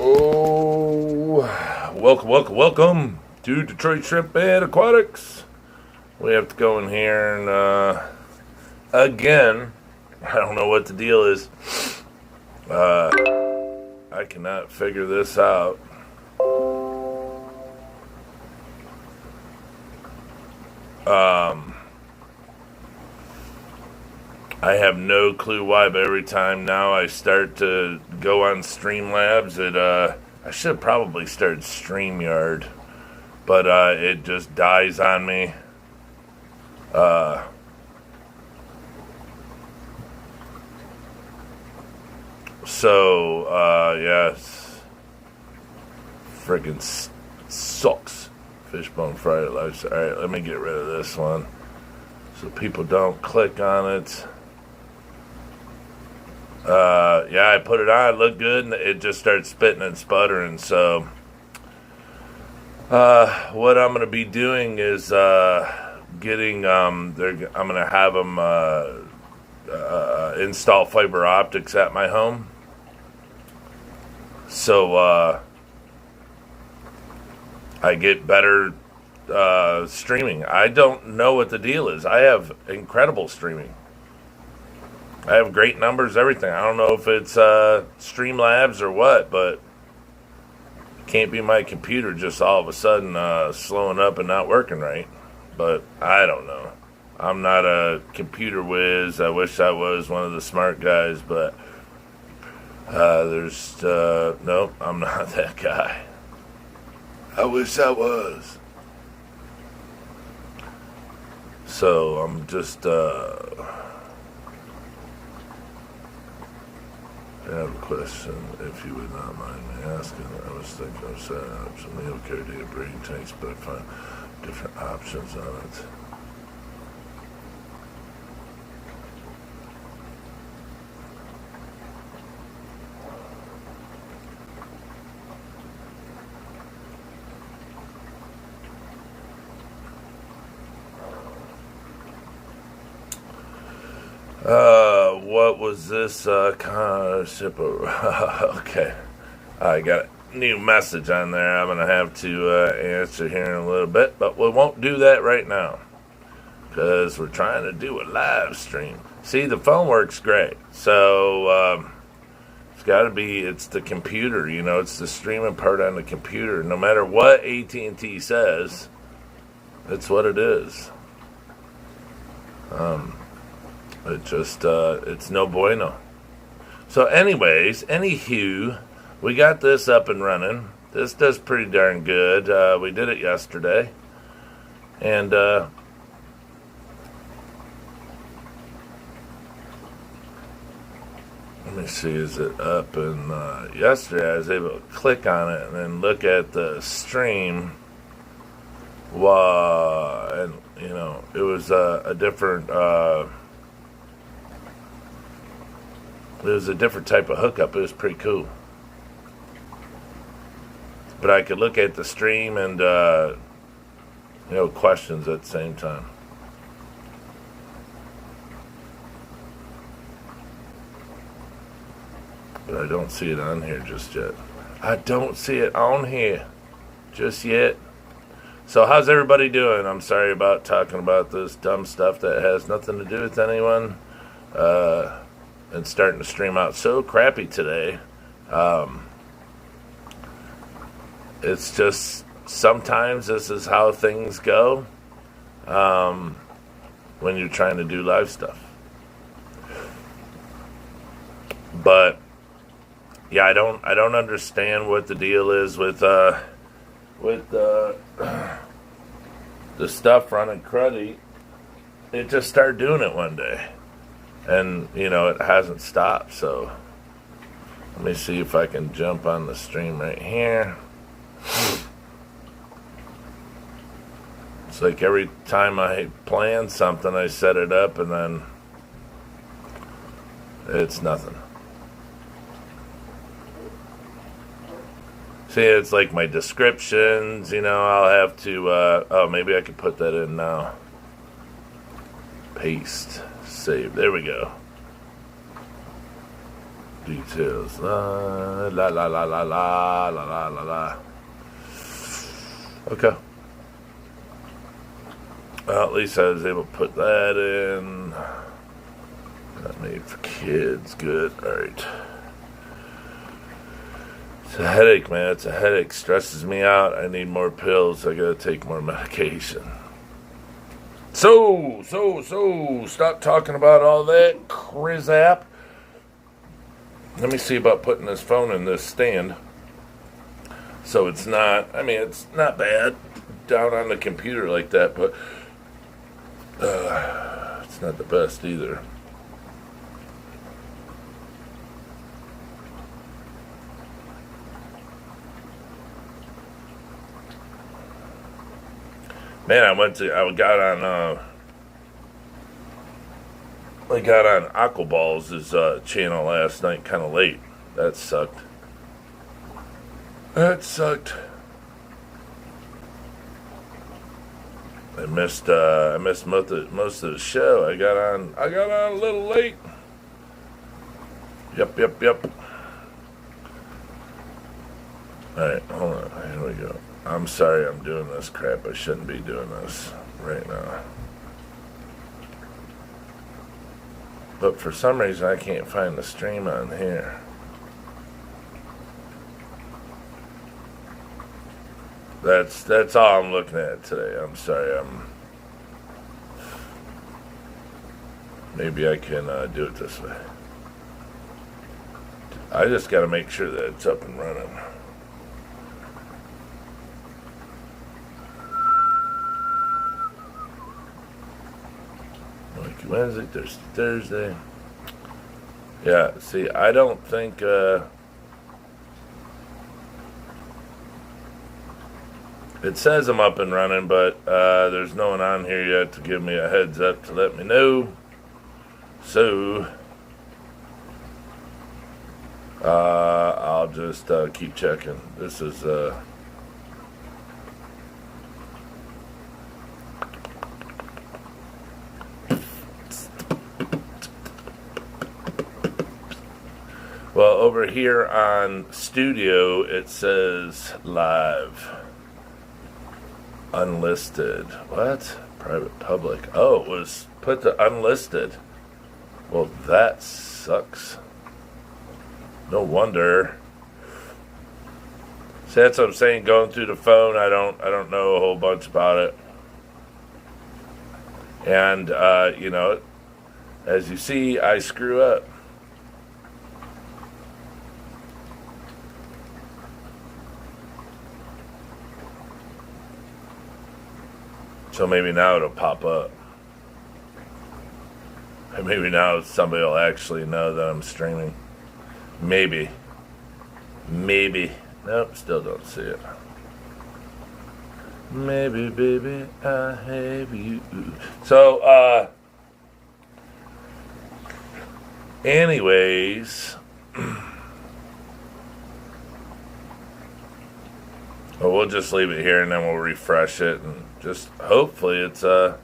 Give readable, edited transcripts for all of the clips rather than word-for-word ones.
Oh, welcome to Detroit Shrimp and Aquatics. We have to go in here and, again, I don't know what the deal is. I cannot figure this out. I have no clue why, but every time now I start to go on Streamlabs, I should have probably started StreamYard, but it just dies on me. Yes. Friggin' sucks. Fishbone Friday Lives. Alright, let me get rid of this one so people don't click on it. I put it on, it looked good, and it just started spitting and sputtering. So, what I'm going to be doing is getting, I'm going to have them install fiber optics at my home. So, I get better streaming. I don't know what the deal is. I have incredible streaming. I have great numbers, everything. I don't know if it's Streamlabs or what, but it can't be my computer just all of a sudden slowing up and not working right. But I don't know. I'm not a computer whiz. I wish I was one of the smart guys, but nope, I'm not that guy. I wish I was. So I'm just I have a question, if you would not mind me asking. I was thinking of setting up some needle care data breeding tanks, but I find different options on it. What was this concept? Okay, I got a new message on there I'm going to have to answer here in a little bit, but we won't do that right now because we're trying to do a live stream. See, the phone works great, so it's the computer, it's the streaming part on the computer. No matter what AT&T says, it's what it is. It just, it's no bueno. So anyways, anywho, we got this up and running. This does pretty darn good. We did it yesterday. And, let me see, is it up? And yesterday I was able to click on it and then look at the stream. Wow, and, it was a different... it was a different type of hookup. It was pretty cool. But I could look at the stream and, questions at the same time. But I don't see it on here just yet. I don't see it on here just yet. So how's everybody doing? I'm sorry about talking about this dumb stuff that has nothing to do with anyone. And starting to stream out so crappy today. It's just sometimes this is how things go when you're trying to do live stuff. But yeah, I don't understand what the deal is with the stuff running cruddy. It just started doing it one day. And, it hasn't stopped, so let me see if I can jump on the stream right here. It's like every time I plan something, I set it up, and then it's nothing. See, it's like my descriptions, I'll have to, maybe I could put that in now. Paste. Save. There we go. Details. La la la la la la la la la. Okay. Well, at least I was able to put that in. Not made for kids. Good. Alright. It's a headache, man. It's a headache. Stresses me out. I need more pills. I gotta take more medication. So. Stop talking about all that crizzap. Let me see about putting this phone in this stand. So it's not, it's not bad down on the computer like that, but it's not the best either. Man, I got on Aquaballs' channel last night kind of late. That sucked. I missed most of the show. I got on a little late. Yep. Alright, hold on. Here we go. I'm sorry I'm doing this crap. I shouldn't be doing this right now. But for some reason I can't find the stream on here. That's all I'm looking at today. I'm sorry. Maybe I can do it this way. I just got to make sure that it's up and running. Like Wednesday, Thursday. Yeah, see, I don't think... It says I'm up and running, but there's no one on here yet to give me a heads up to let me know. So, I'll just keep checking. This is, well, over here on Studio, it says live. Unlisted. What? Private, public. Oh, it was put to unlisted. Well, that sucks. No wonder. See, that's what I'm saying. Going through the phone, I don't know a whole bunch about it. And as you see, I screw up. So maybe now it'll pop up. And maybe now somebody will actually know that I'm streaming. Maybe. Nope, still don't see it. Maybe, baby, I have you. So, anyways. Well, we'll just leave it here and then we'll refresh it and just hopefully it's up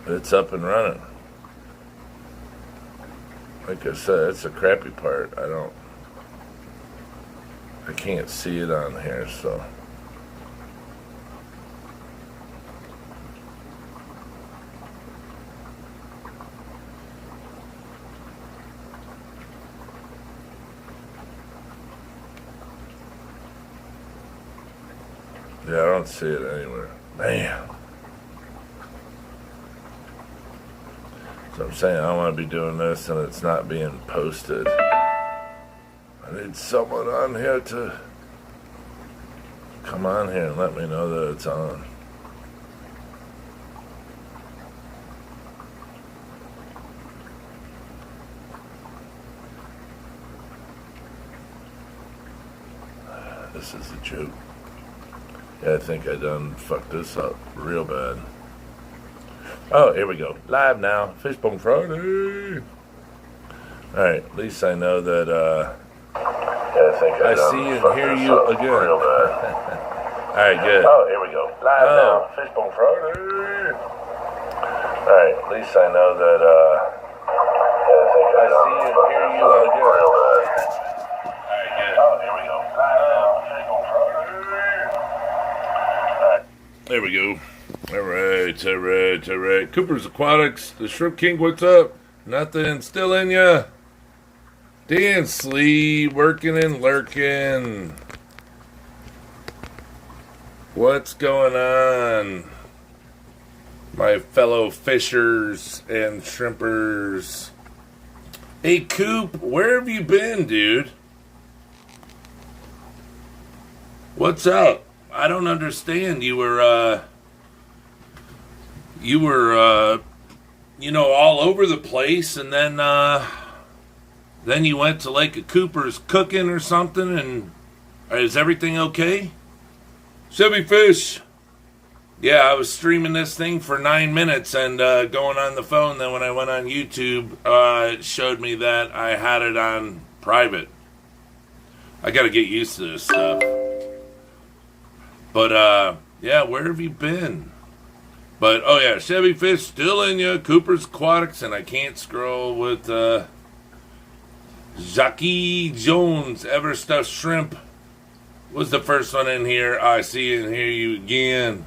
and running. Like I said, it's a crappy part. I can't see it on here, so. Yeah, I don't see it anywhere. Man. So I'm saying I don't want to be doing this and it's not being posted. I need someone on here to come on here and let me know that it's on. This is a joke. Yeah, I think I done fucked this up real bad. Oh, here we go. Live now. Fishbone Friday. Alright, at least I know that, I see and hear you again. Real bad. Alright, good. Oh, here we go. Live now. Fishbone Friday. Alright, at least I know that, all right. Cooper's Aquatics, the Shrimp King, what's up? Nothing, still in ya? Dan Slee, working and lurking. What's going on, my fellow fishers and shrimpers? Hey, Coop, where have you been, dude? What's up? I don't understand. You were, all over the place, and then you went to like a Cooper's cooking or something, and is everything okay? Chevy Fish. Yeah, I was streaming this thing for 9 minutes and going on the phone. Then when I went on YouTube, it showed me that I had it on private. I got to get used to this stuff. But, yeah, where have you been? But, oh yeah, Chevy Fish still in ya, Cooper's Aquatics, and I can't scroll with Jackie Jones, Everstuffed Shrimp was the first one in here. I see and hear you again.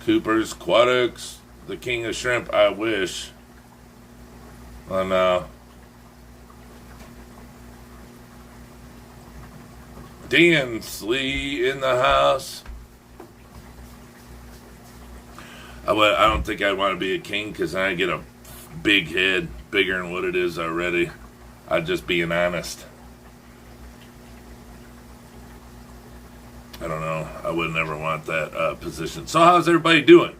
Cooper's Aquatics, the king of shrimp, I wish. Oh no. Dan Slee in the house. I don't think I'd want to be a king because I get a big head, bigger than what it is already. I'm just being honest. I don't know. I would never want that position. So how's everybody doing?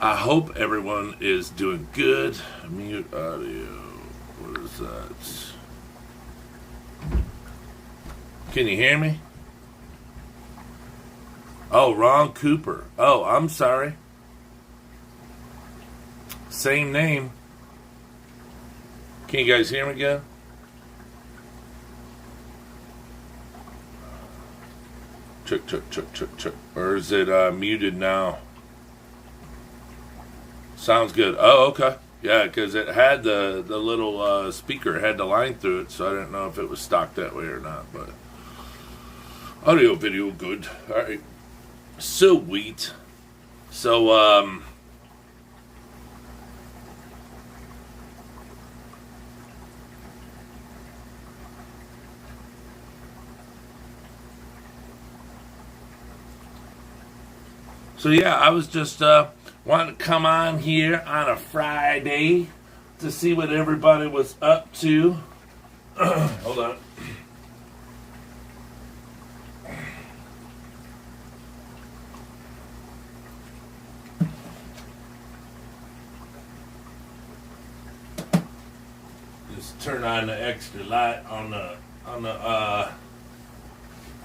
I hope everyone is doing good. Mute audio. What is that? Can you hear me? Oh, wrong Cooper. Oh, I'm sorry. Same name. Can you guys hear me again? Check. Or is it muted now? Sounds good. Oh, okay. Yeah, because it had the little speaker had the line through it, so I didn't know if it was stocked that way or not. But audio, video, good. All right. Sweet. So, yeah, I was just wanting to come on here on a Friday to see what everybody was up to. Hold on. Just turn on the extra light on the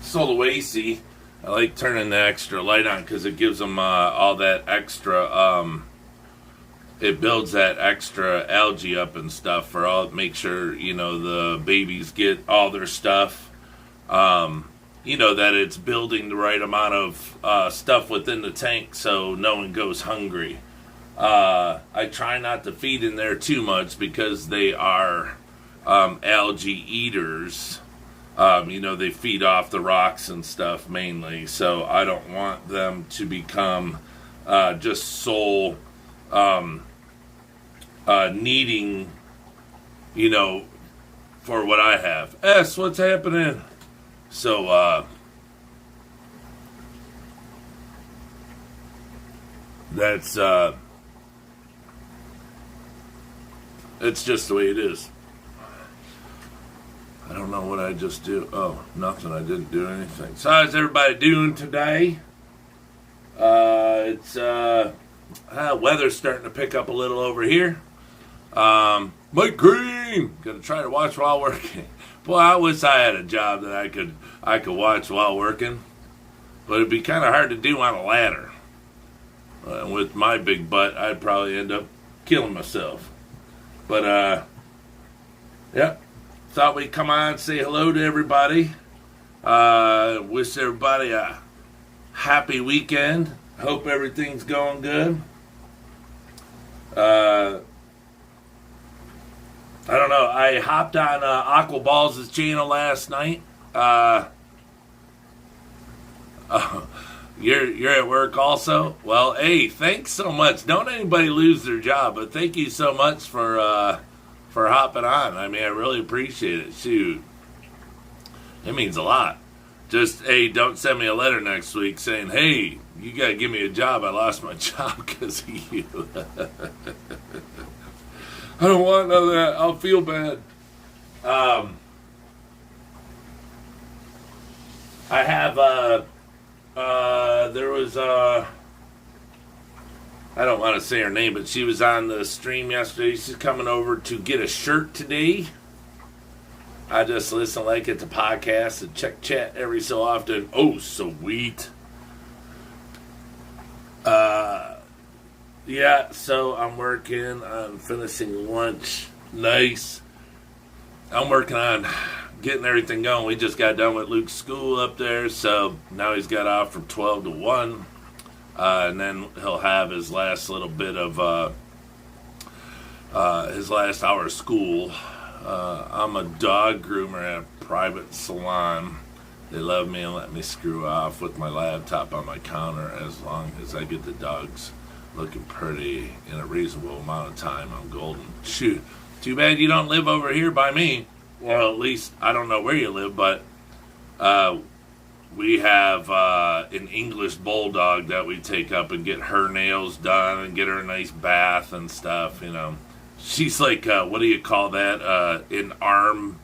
solar AC. I like turning the extra light on because it gives them all that extra, it builds that extra algae up and stuff for all, make sure, the babies get all their stuff, that it's building the right amount of stuff within the tank so no one goes hungry. I try not to feed in there too much because they are algae eaters. They feed off the rocks and stuff mainly, so I don't want them to become just sole needing, for what I have. S, what's happening? So, that's, it's just the way it is. I don't know what I just do. Oh, nothing. I didn't do anything. So how's everybody doing today? It's weather's starting to pick up a little over here. Mike Green, gonna try to watch while working. Boy, I wish I had a job that I could watch while working, but it'd be kind of hard to do on a ladder. With my big butt, I'd probably end up killing myself. But yeah. Thought we'd come on and say hello to everybody. Wish everybody a happy weekend. Hope everything's going good. I don't know. I hopped on Aqua Balls' channel last night. You're at work also? Well, hey, thanks so much. Don't anybody lose their job, but thank you so much for hopping on. I mean, I really appreciate it. Shoot, it means a lot. Just, hey, don't send me a letter next week saying, hey, you got to give me a job. I lost my job because of you. I don't want none of that. I'll feel bad. I have, there was, I don't want to say her name, but she was on the stream yesterday. She's coming over to get a shirt today. I just listen like it to podcasts and check chat every so often. Oh, sweet. Yeah, so I'm working on finishing lunch. Nice. I'm working on getting everything going. We just got done with Luke's school up there, so now he's got off from 12 to 1. And then he'll have his last little bit of, his last hour of school. I'm a dog groomer at a private salon. They love me and let me screw off with my laptop on my counter as long as I get the dogs looking pretty in a reasonable amount of time. I'm golden. Shoot, too bad you don't live over here by me. Well, at least I don't know where you live, but we have an English bulldog that we take up and get her nails done and get her a nice bath and stuff, you know. She's like, what do you call that? An arm.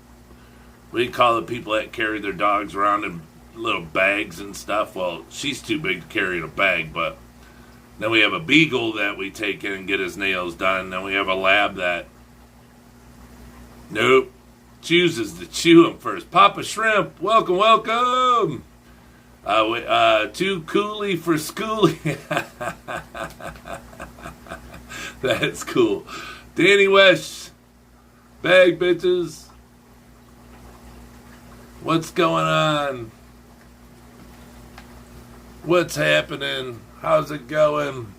What do you call the people that carry their dogs around in little bags and stuff? Well, she's too big to carry in a bag, but then we have a beagle that we take in and get his nails done. Then we have a lab that, nope, chooses to chew them first. Papa Shrimp, welcome, welcome. Too coolie for schoolie. That's cool. Danny West, bag bitches. What's going on? What's happening? How's it going?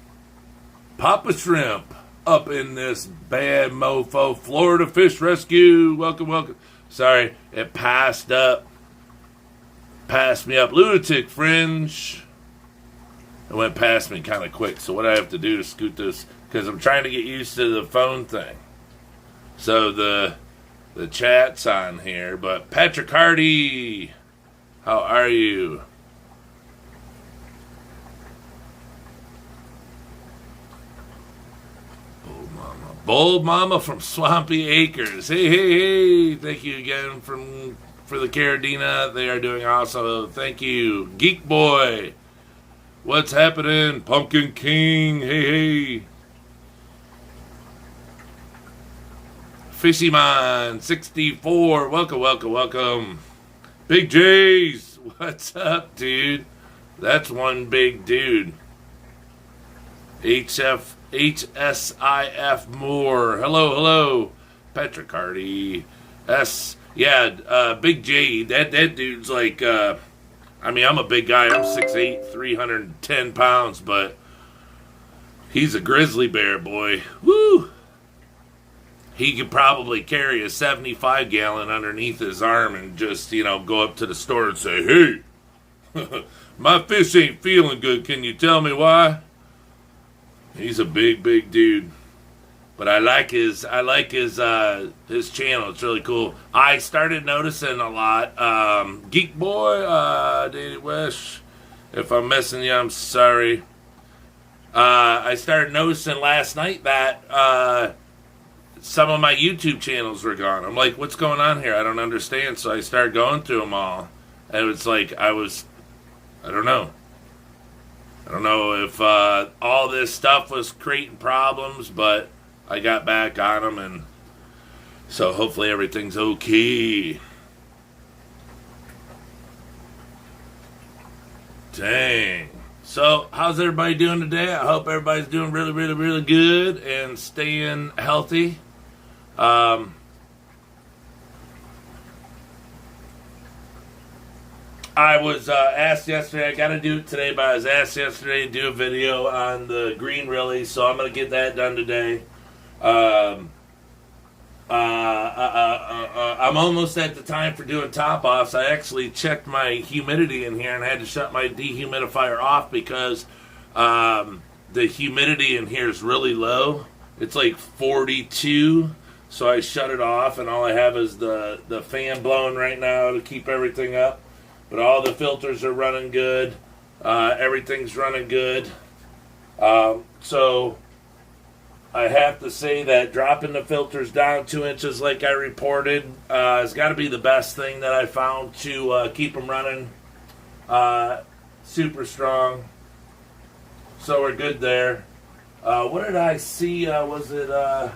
Papa Shrimp up in this bad mofo. Florida Fish Rescue. Welcome, welcome. Sorry, it passed me up. Lunatic Fringe. It went past me kind of quick. So what I have to do to scoot this, because I'm trying to get used to the phone thing. So the chat's on here. But Patrick Hardy, how are you? Bold Mama from Swampy Acres. Hey, hey, hey. Thank you again for the Caradina. They are doing awesome. Thank you. Geek Boy. What's happening? Pumpkin King. Hey, hey. Fishyman 64. Welcome, welcome, welcome. Big J's. What's up, dude? That's one big dude. HSIF Moore. Hello, hello. Patrick Hardy. Big J. That dude's like, I mean, I'm a big guy. I'm 6'8", 310 pounds, but he's a grizzly bear, boy. Woo! He could probably carry a 75-gallon underneath his arm and just, go up to the store and say, hey, my fish ain't feeling good. Can you tell me why? He's a big, big dude. But I like his channel. It's really cool. I started noticing a lot. Geek Boy, David West. If I'm missing you, I'm sorry. I started noticing last night that some of my YouTube channels were gone. I'm like, what's going on here? I don't understand. So I started going through them all. And it's like I don't know. I don't know if all this stuff was creating problems, but I got back on them, and so hopefully everything's okay. Dang. So, how's everybody doing today? I hope everybody's doing really, really, really good and staying healthy. I was asked yesterday, I got to do it today, but I was asked yesterday to do a video on the green release, so I'm going to get that done today. I I'm almost at the time for doing top offs. I actually checked my humidity in here and had to shut my dehumidifier off because the humidity in here is really low. It's like 42, so I shut it off, and all I have is the fan blowing right now to keep everything up. But all the filters are running good. Everything's running good. So I have to say that dropping the filters down 2 inches like I reported has got to be the best thing that I found to keep them running super strong. So we're good there. What did I see? Was it, I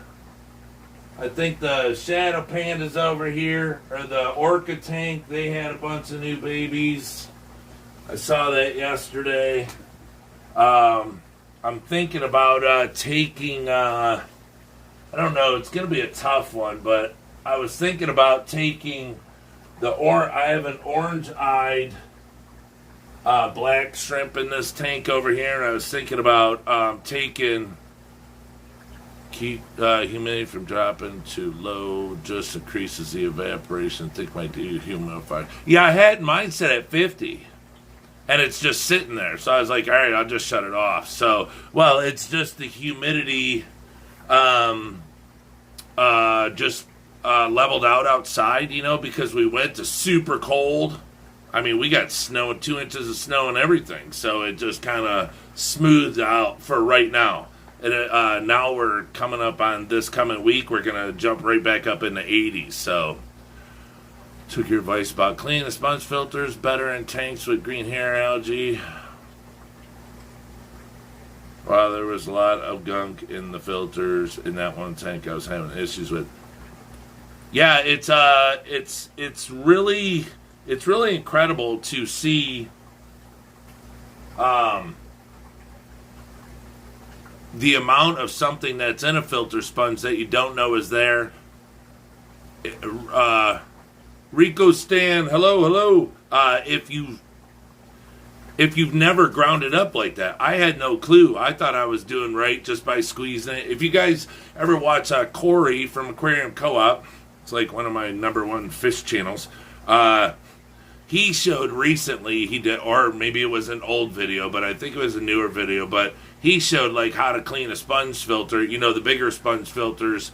think the Shadow Panda's over here, or the Orca tank. They had a bunch of new babies. I saw that yesterday. I'm thinking about taking, I don't know, it's going to be a tough one, but I was thinking about taking I have an orange-eyed black shrimp in this tank over here, and I was thinking about keep humidity from dropping to low, just increases the evaporation. I think my dehumidifier. Yeah, I had mine set at 50. And it's just sitting there. So I was like, all right, I'll just shut it off. So, well, it's just the humidity just leveled out outside, because we went to super cold. I mean, we got snow, 2 inches of snow and everything. So it just kind of smoothed out for right now. And now we're coming up on this coming week. We're going to jump right back up in the 80s. So took your advice about cleaning the sponge filters better in tanks with green hair algae. Wow, there was a lot of gunk in the filters in that one tank I was having issues with. Yeah, it's really incredible to see the amount of something that's in a filter sponge that you don't know is there. Rico Stan, hello. If you've never ground it up like that, I had no clue. I thought I was doing right just by squeezing it. If you guys ever watch Corey from Aquarium Co-op, it's like one of my number one fish channels. He showed recently, he did, or maybe it was an old video, but I think it was a newer video, but he showed like how to clean a sponge filter, the bigger sponge filters.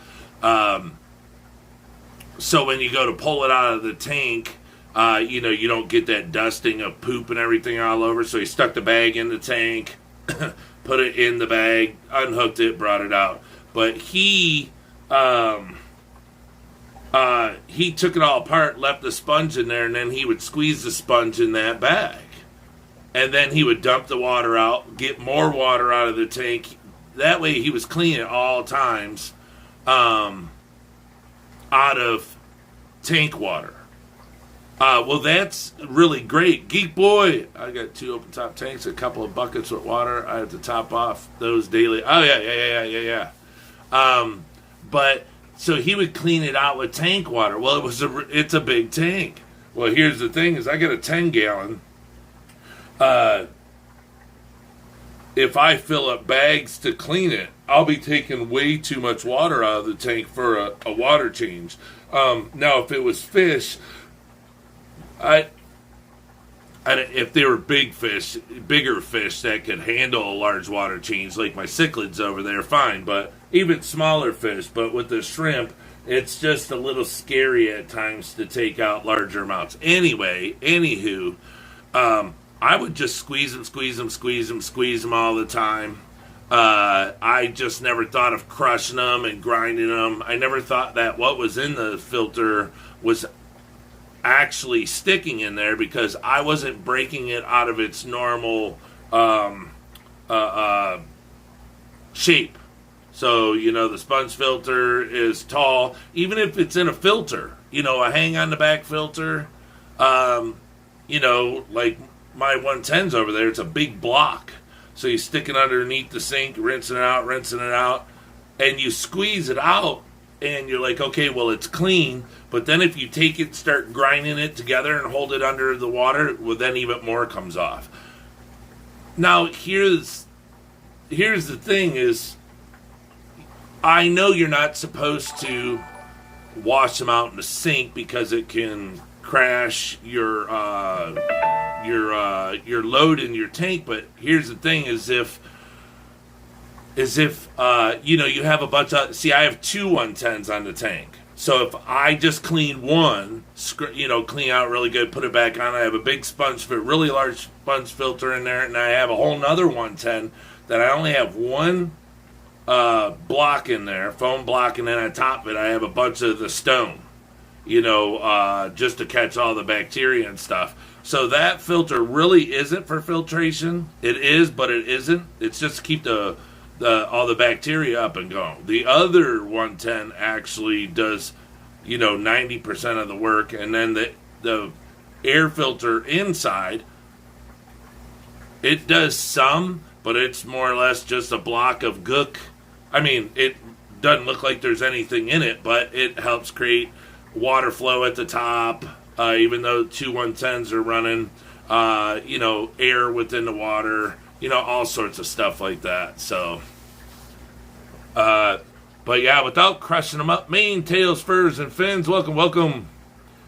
So when you go to pull it out of the tank, you don't get that dusting of poop and everything all over. So he stuck the bag in the tank, put it in the bag, unhooked it, brought it out. But he took it all apart, left the sponge in there, and then he would squeeze the sponge in that bag. And then he would dump the water out, get more water out of the tank. That way he was cleaning at all times out of tank water. Well, that's really great. Geek Boy, I got 2 open top tanks, a couple of buckets with water. I have to top off those daily. Oh, yeah. But, so he would clean it out with tank water. Well, it's a big tank. Well, here's the thing is I got a 10-gallon. If I fill up bags to clean it, I'll be taking way too much water out of the tank for a water change. Now, if it was fish, if they were bigger fish that could handle a large water change, like my cichlids over there, fine. But even smaller fish, but with the shrimp, it's just a little scary at times to take out larger amounts. Anywho, I would just squeeze them all the time. I just never thought of crushing them and grinding them. I never thought that what was in the filter was actually sticking in there because I wasn't breaking it out of its normal shape. So, the sponge filter is tall. Even if it's in a filter, a hang on the back filter, like my 110s over there, it's a big block. So you stick it underneath the sink, rinsing it out, and you squeeze it out, and you're like, okay, well, it's clean. But then if you take it, start grinding it together and hold it under the water, well, then even more comes off. Now, here's the thing is, I know you're not supposed to wash them out in the sink because it can crash your load in your tank. But here's the thing: is if you have a bunch of, see, I have two 110s on the tank. So if I just clean one, clean out really good, put it back on, I have a big really large sponge filter in there, and I have a whole nother 110 that I only have one block in there, foam block, and then on top of it I have a bunch of the stone, just to catch all the bacteria and stuff. So that filter really isn't for filtration. It is, but it isn't. It's just to keep all the bacteria up and going. The other 110 actually does, 90% of the work, and then the air filter inside, it does some, but it's more or less just a block of gook. I mean, it doesn't look like there's anything in it, but it helps create water flow at the top, even though two 110s are running, air within the water, all sorts of stuff like that. So, but yeah, without crushing them up, mane, tails, furs, and fins, welcome.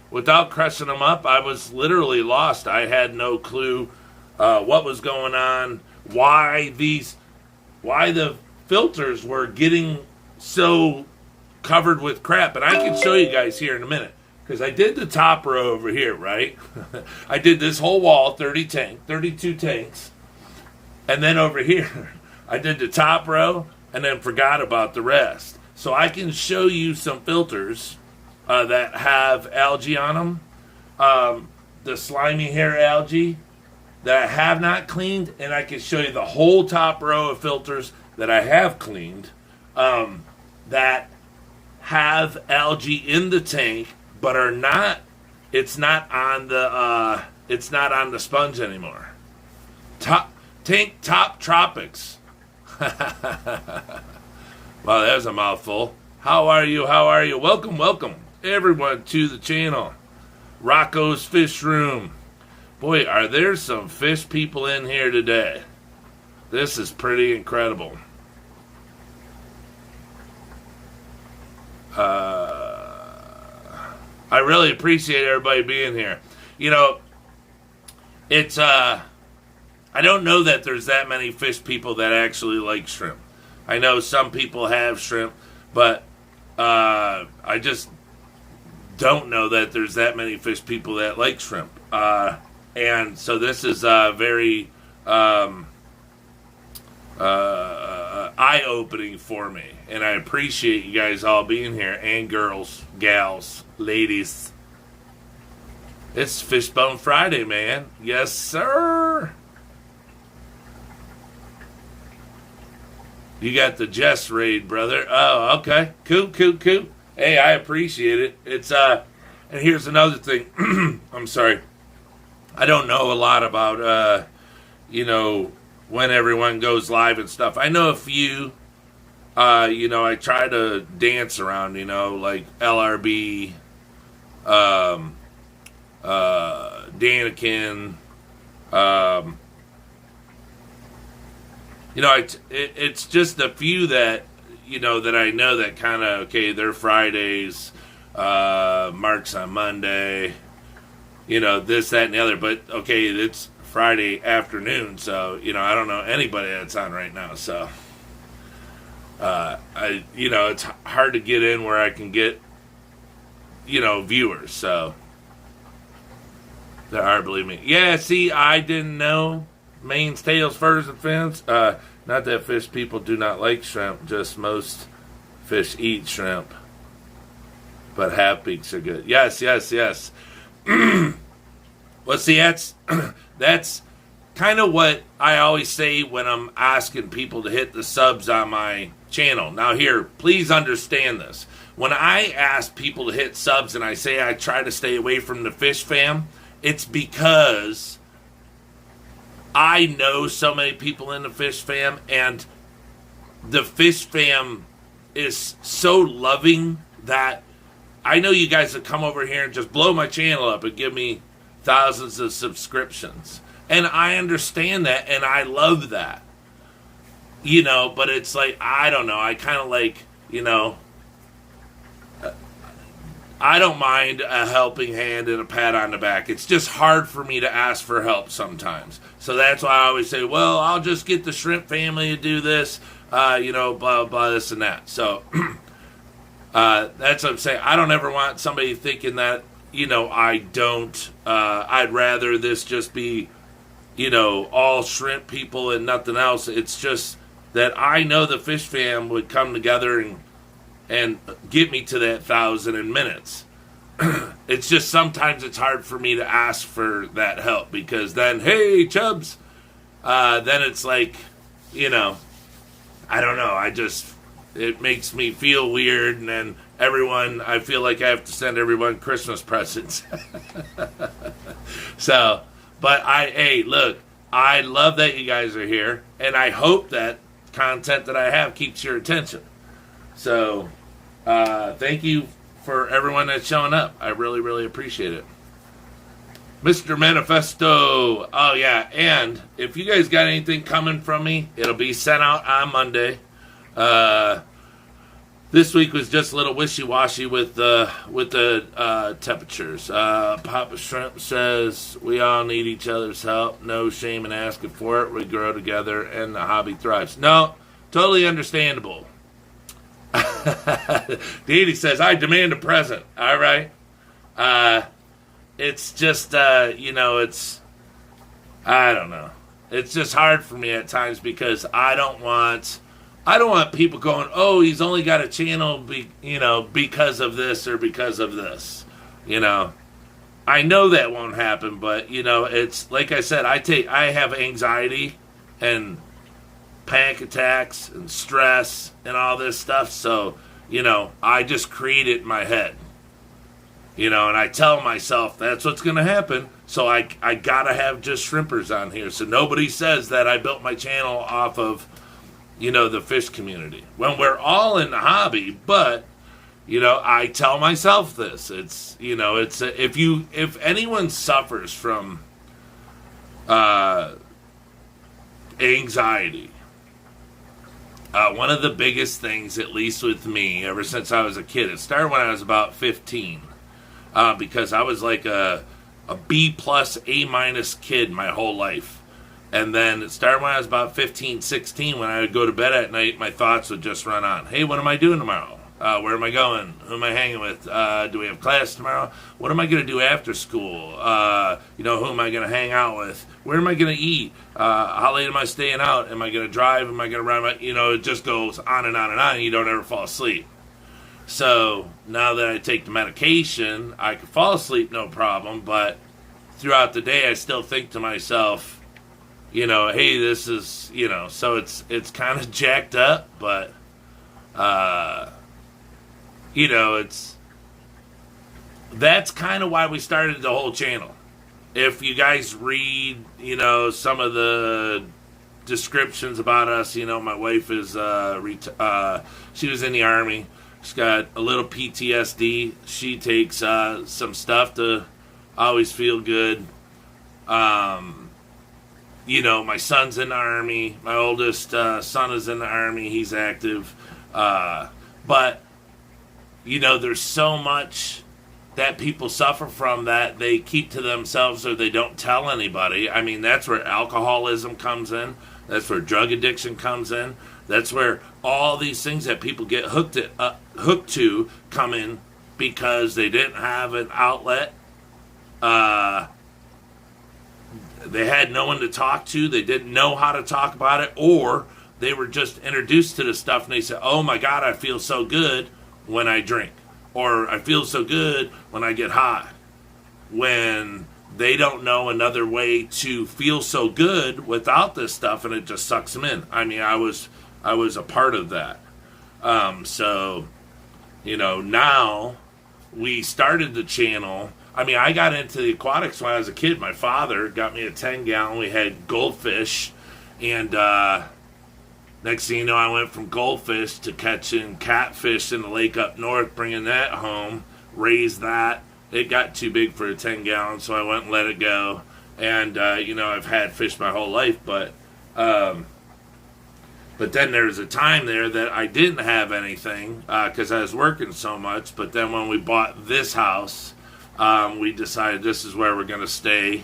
Without crushing them up, I was literally lost. I had no clue what was going on, why the filters were getting so covered with crap. And I can show you guys here in a minute, because I did the top row over here, right? I did this whole wall, 32 tanks. And then over here, I did the top row and then forgot about the rest. So I can show you some filters that have algae on them, the slimy hair algae that I have not cleaned, and I can show you the whole top row of filters that I have cleaned that have algae in the tank, but are not. It's not on the. It's not on the sponge anymore. Tank top tropics. Wow, there's a mouthful. How are you? Welcome, everyone, to the channel. Rocco's Fish Room. Boy, are there some fish people in here today. This is pretty incredible. I really appreciate everybody being here. It's I don't know that there's that many fish people that actually like shrimp. I know some people have shrimp, but I just don't know that there's that many fish people that like shrimp. And so this is very eye-opening for me. And I appreciate you guys all being here, and girls, gals, ladies. It's Fishbone Friday, man. Yes, sir. You got the Jess raid, brother. Oh, okay. Cool. Hey, I appreciate it. It's and here's another thing. I'm sorry. I don't know a lot about when everyone goes live and stuff. I know a few. I try to dance around, like LRB, Danikin, it's just a few that, that I know that kind of, okay, they're Fridays, Mark's on Monday, this, that, and the other. But, okay, it's Friday afternoon, so, I don't know anybody that's on right now, so. It's hard to get in where I can get, viewers, so. There are, believe me. Yeah, see, I didn't know. Manes, tails, furs, and fins. Not that fish people do not like shrimp, just most fish eat shrimp. But half beaks are good. Yes. Well, see, that's kind of what I always say when I'm asking people to hit the subs on my channel. Now here, please understand this. When I ask people to hit subs and I say I try to stay away from the fish fam, it's because I know so many people in the fish fam, and the fish fam is so loving that I know you guys would come over here and just blow my channel up and give me thousands of subscriptions. And I understand that, and I love that. But it's like, I don't know, I kind of like, I don't mind a helping hand and a pat on the back. It's just hard for me to ask for help sometimes. So that's why I always say, well, I'll just get the shrimp family to do this, blah, blah, this and that. So that's what I'm saying. I don't ever want somebody thinking that, I don't. I'd rather this just be, all shrimp people and nothing else. It's just that I know the fish fam would come together and get me to that 1,000 in minutes. It's just sometimes it's hard for me to ask for that help because then, hey, Chubbs, then it's like, I don't know. It makes me feel weird, and then I feel like I have to send everyone Christmas presents. So, but look, I love that you guys are here, and I hope that content that I have keeps your attention. So, thank you for everyone that's showing up. I really, really appreciate it. Mr. Manifesto. Oh, yeah. And if you guys got anything coming from me, it'll be sent out on Monday. This week was just a little wishy-washy with the temperatures. Papa Shrimp says, we all need each other's help. No shame in asking for it. We grow together and the hobby thrives. No, totally understandable. Dee says, I demand a present. All right. It's just, I don't know. It's just hard for me at times because I don't want people going, oh, he's only got a channel, because of this or because of this. I know that won't happen, but, it's like I said, I have anxiety and panic attacks and stress and all this stuff. So, I just create it in my head, and I tell myself that's what's going to happen. So I got to have just shrimpers on here. So nobody says that I built my channel off of, the fish community when we're all in the hobby. But, I tell myself this, it's, if anyone suffers from, anxiety, one of the biggest things, at least with me, ever since I was a kid, it started when I was about 15, because I was like a B plus, A minus kid my whole life. And then it started when I was about 15, 16, when I would go to bed at night, my thoughts would just run on. Hey, what am I doing tomorrow? Where am I going? Who am I hanging with? Do we have class tomorrow? What am I going to do after school? Who am I going to hang out with? Where am I going to eat? How late am I staying out? Am I going to drive? Am I going to ride? It just goes on and on and on, and you don't ever fall asleep. So now that I take the medication, I can fall asleep no problem, but throughout the day, I still think to myself, hey, this is, so it's kind of jacked up, but, that's kind of why we started the whole channel. If you guys read, some of the descriptions about us, my wife is, she was in the Army. She's got a little PTSD. She takes, some stuff to always feel good. My son's in the Army. My oldest son is in the Army. He's active. But, there's so much that people suffer from that they keep to themselves or they don't tell anybody. I mean, that's where alcoholism comes in. That's where drug addiction comes in. That's where all these things that people get hooked to come in because they didn't have an outlet. They had no one to talk to. They didn't know how to talk about it, or they were just introduced to the stuff and they said, oh my God, I feel so good when I drink, or I feel so good when I get high, when they don't know another way to feel so good without this stuff, and it just sucks them in. I mean, I was a part of that. So, now we started the channel. I mean, I got into the aquatics when I was a kid. My father got me a 10-gallon. We had goldfish. And next thing you know, I went from goldfish to catching catfish in the lake up north, bringing that home, raised that. It got too big for a 10-gallon, so I went and let it go. And, I've had fish my whole life. But But then there was a time there that I didn't have anything because I was working so much. But then when we bought this house, we decided this is where we're going to stay,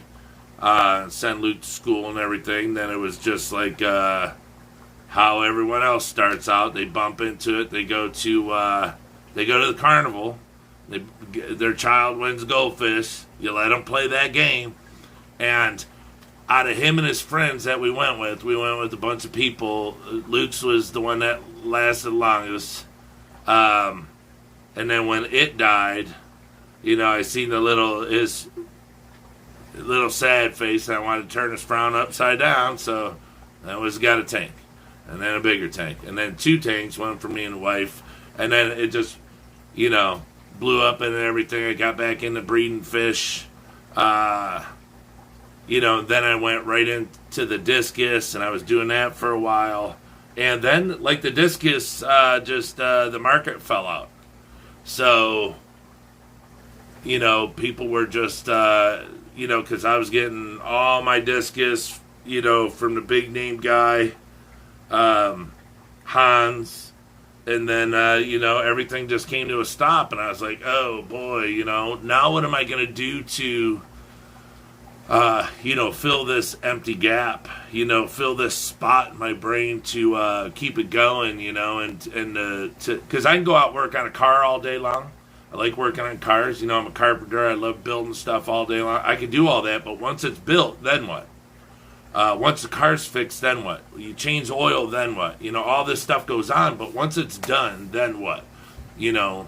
send Luke to school and everything. Then it was just like how everyone else starts out. They bump into it. They go to the carnival. Their child wins goldfish. You let them play that game. And out of him and his friends that we went with a bunch of people. Luke's was the one that lasted longest. And then when it died, I seen his little sad face, and I wanted to turn his frown upside down, so that was got a tank. And then a bigger tank. And then 2 tanks, one for me and the wife. And then it just, blew up and everything. I got back into breeding fish. Then I went right into the discus, and I was doing that for a while. And then, like the discus, the market fell out. So, people were just, because I was getting all my discus, from the big name guy, Hans. And then, everything just came to a stop, and I was like, oh, boy, now what am I going to do to, fill this empty gap, fill this spot in my brain to keep it going, because I can go out and work on a car all day long. I like working on cars. I'm a carpenter. I love building stuff all day long. I can do all that, but once it's built, then what? Once the car's fixed, then what? You change oil, then what? All this stuff goes on, but once it's done, then what? Then you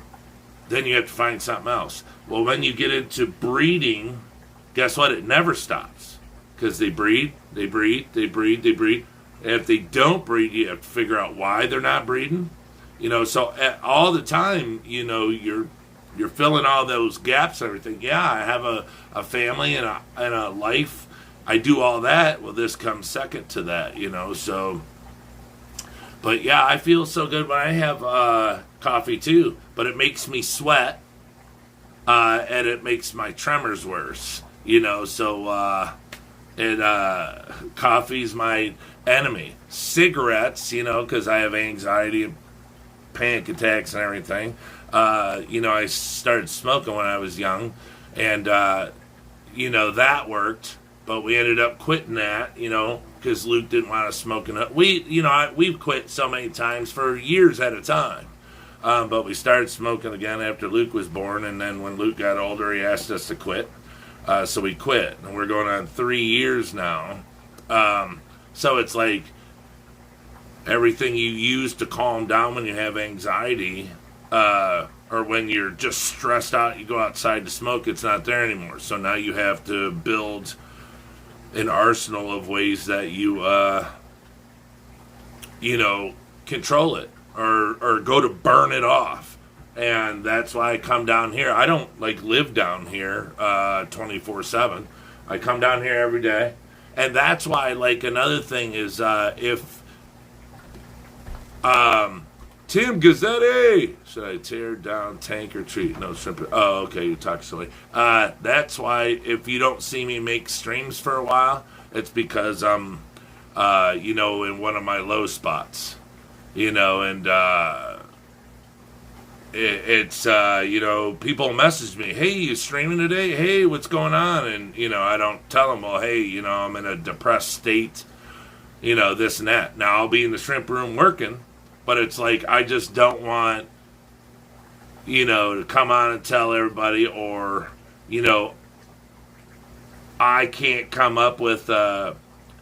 have to find something else. Well, when you get into breeding, guess what? It never stops. Because they breed. And if they don't breed, you have to figure out why they're not breeding. So all the time, you're filling all those gaps and everything. Yeah, I have a family and a life. I do all that. Well, this comes second to that, so. But yeah, I feel so good when I have coffee too. But it makes me sweat, and it makes my tremors worse, so, coffee's my enemy. Cigarettes, because I have anxiety and panic attacks and everything. I started smoking when I was young, and, that worked. But we ended up quitting that, because Luke didn't want us smoking it. We've quit so many times for years at a time. But we started smoking again after Luke was born, and then when Luke got older, he asked us to quit. So we quit, and we're going on 3 years now. So it's like everything you use to calm down when you have anxiety, or when you're just stressed out, you go outside to smoke, it's not there anymore. So now you have to build an arsenal of ways that you, control it or go to burn it off. And that's why I come down here. I don't live down here 24/7. I come down here every day. And that's why another thing is if Tim Gazzetti, should I tear down tank or treat? No, shrimp. Oh, okay, you talk silly. That's why if you don't see me make streams for a while, it's because I'm, in one of my low spots, and it's people message me, hey, you streaming today? Hey, what's going on? And, I don't tell them, well, hey, I'm in a depressed state, this and that. Now, I'll be in the shrimp room working, but it's I just don't want, to come on and tell everybody, or, I can't come up with an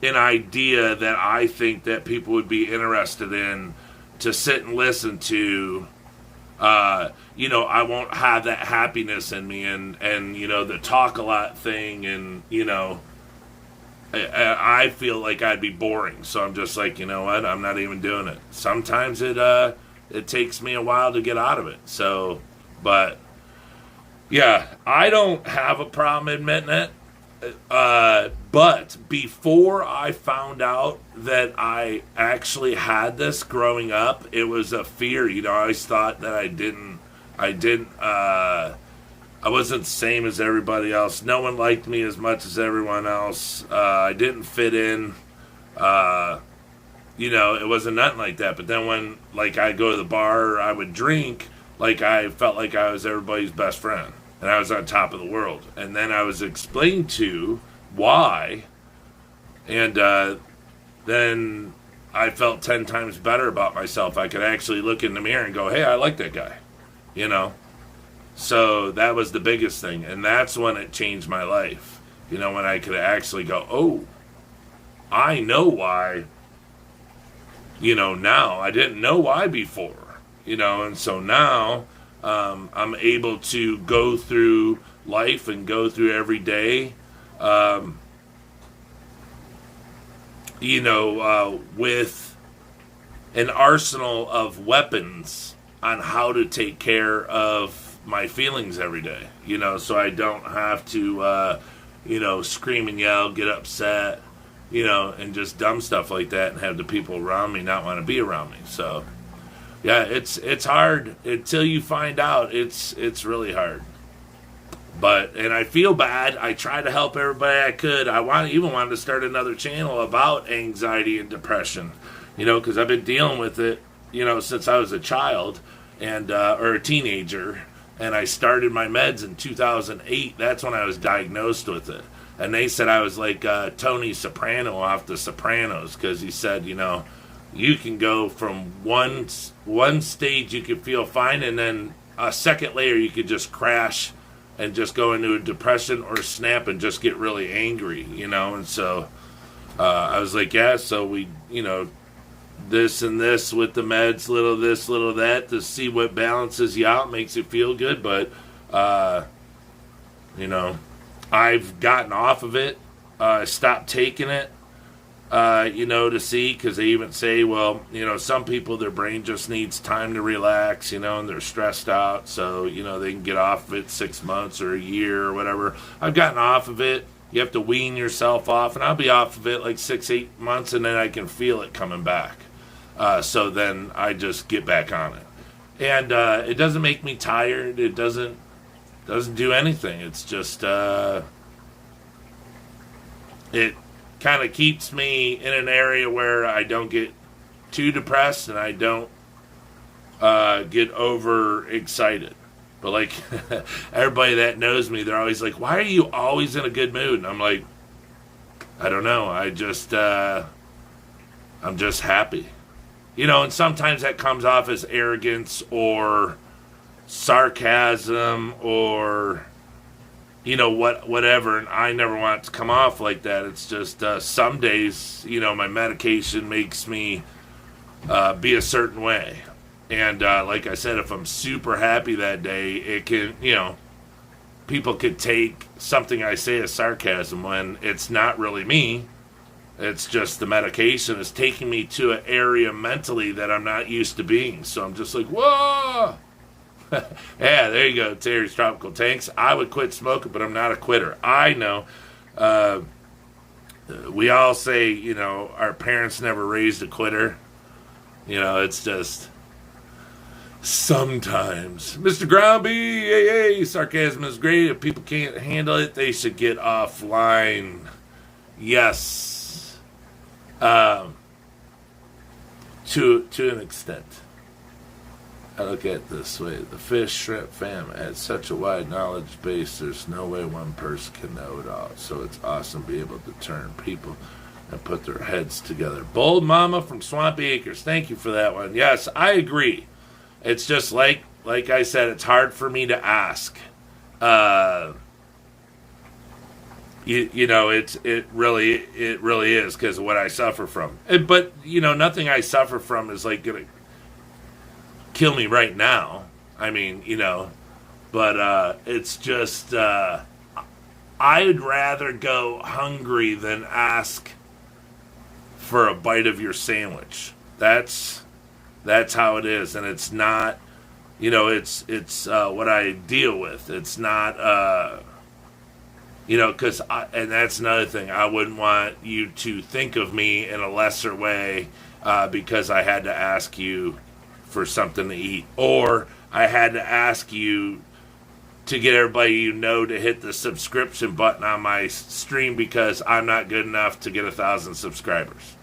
idea that I think that people would be interested in to sit and listen to. I won't have that happiness in me and the talk a lot thing, and, I feel like I'd be boring, so I'm just what, I'm not even doing it. Sometimes it takes me a while to get out of it, so, but, yeah, I don't have a problem admitting it, but before I found out that I actually had this growing up, it was a fear, I always thought that I wasn't the same as everybody else. No one liked me as much as everyone else. I didn't fit in. it wasn't nothing like that. But then when, like, I go to the bar or I would drink, like, I felt like I was everybody's best friend. And I was on top of the world. And then I was explained to why. And then I felt 10 times better about myself. I could actually look in the mirror and go, hey, I like that guy. So that was the biggest thing. And that's when it changed my life. When I could actually go, oh, I know why. Now. I didn't know why before. And so now I'm able to go through life and go through every day, with an arsenal of weapons on how to take care of my feelings every day, so I don't have to, scream and yell, get upset, and just dumb stuff like that and have the people around me not want to be around me. So, yeah, it's hard until you find out. It's really hard. And I feel bad. I try to help everybody I could. I even wanted to start another channel about anxiety and depression, because I've been dealing with it, since I was a child or a teenager. And I started my meds in 2008. That's when I was diagnosed with it. And they said I was like Tony Soprano off The Sopranos, because he said, you can go from one stage you could feel fine, and then a second later you could just crash and just go into a depression or snap and just get really angry, And so I was like, yeah, so we, this and this with the meds, little this, little that, to see what balances you out, makes you feel good. But, I've gotten off of it, stopped taking it, to see, because they even say, well, some people, their brain just needs time to relax, and they're stressed out, so, they can get off of it 6 months or a year or whatever. I've gotten off of it. You have to wean yourself off, and I'll be off of it like 6-8 months, and then I can feel it coming back. So then I just get back on it. And it doesn't make me tired. It doesn't do anything. It's just, it kind of keeps me in an area where I don't get too depressed and I don't get overexcited. But like everybody that knows me, they're always like, why are you always in a good mood? And I'm like, I don't know. I'm just happy. And sometimes that comes off as arrogance or sarcasm or, whatever. And I never want it to come off like that. It's just some days, my medication makes me be a certain way. And like I said, if I'm super happy that day, it can, people could take something I say as sarcasm when it's not really me. It's just the medication is taking me to an area mentally that I'm not used to being. So I'm just like, whoa! Yeah, there you go, Terry's Tropical Tanks. I would quit smoking, but I'm not a quitter. I know. We all say, our parents never raised a quitter. It's just sometimes. Mr. Groundby, hey, sarcasm is great. If people can't handle it, they should get offline. Yes. To an extent. I look at it this way. The fish, shrimp, fam has such a wide knowledge base, there's no way one person can know it all. So it's awesome to be able to turn people and put their heads together. Bold Mama from Swampy Acres. Thank you for that one. Yes, I agree. It's just like I said, it's hard for me to ask. It really is because of what I suffer from. But nothing I suffer from is like gonna kill me right now. I mean, but it's just I'd rather go hungry than ask for a bite of your sandwich. That's how it is, and it's not. It's what I deal with. It's not. Because, and that's another thing, I wouldn't want you to think of me in a lesser way because I had to ask you for something to eat. Or I had to ask you to get everybody to hit the subscription button on my stream because I'm not good enough to get 1,000 subscribers.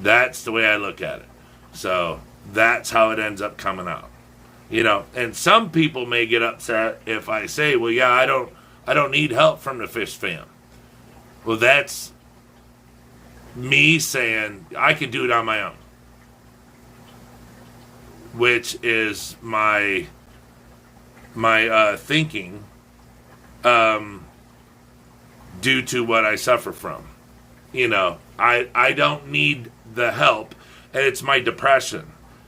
That's the way I look at it. So that's how it ends up coming out. And some people may get upset if I say, well, yeah, I don't need help from the fish fam. Well, that's me saying I can do it on my own, which is my thinking due to what I suffer from. I don't need the help, and it's my depression.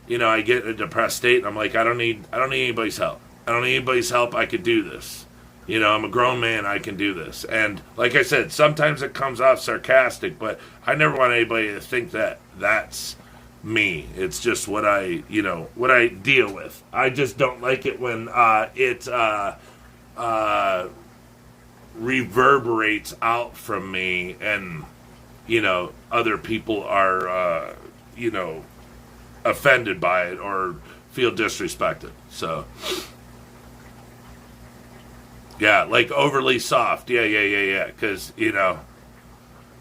I get in a depressed state, and I'm like, I don't need anybody's help. I don't need anybody's help. I could do this. I'm a grown man. I can do this. And like I said, sometimes it comes off sarcastic, but I never want anybody to think that that's me. It's just what I deal with. I just don't like it when it reverberates out from me, and other people are offended by it or feel disrespected. So yeah, like overly soft. Yeah. Because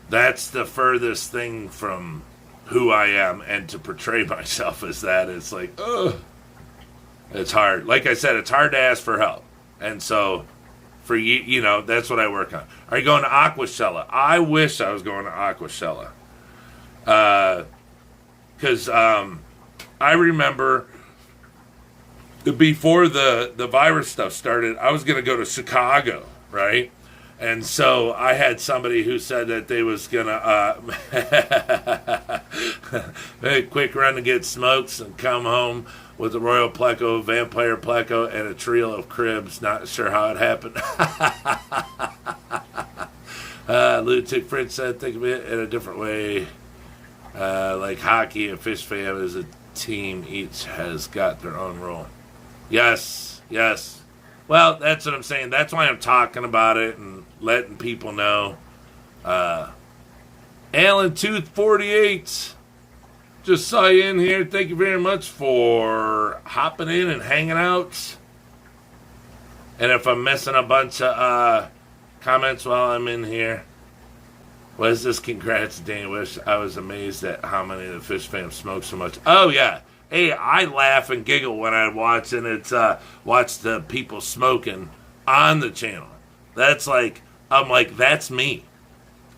that's the furthest thing from who I am, and to portray myself as that, it's like, ugh. It's hard. Like I said, it's hard to ask for help, and so for you, that's what I work on. Are you going to Aquashella? I wish I was going to Aquashella. Because I remember before the virus stuff started, I was going to go to Chicago, right? And so I had somebody who said that they was going to a quick run to get smokes and come home with a Royal Pleco, Vampire Pleco, and a trio of cribs. Not sure how it happened. Lunatic Fritz said, think of it in a different way. Like hockey and fish fam as a team, each has got their own role. Yes. Well, that's what I'm saying. That's why I'm talking about it and letting people know. Alan Tooth 48, just saw you in here. Thank you very much for hopping in and hanging out. And if I'm missing a bunch of comments while I'm in here, what is this? Congrats, Danny Wish. I was amazed at how many of the fish fans smoke so much. Oh, yeah. Hey, I laugh and giggle when I watch the people smoking on the channel. I'm like, that's me.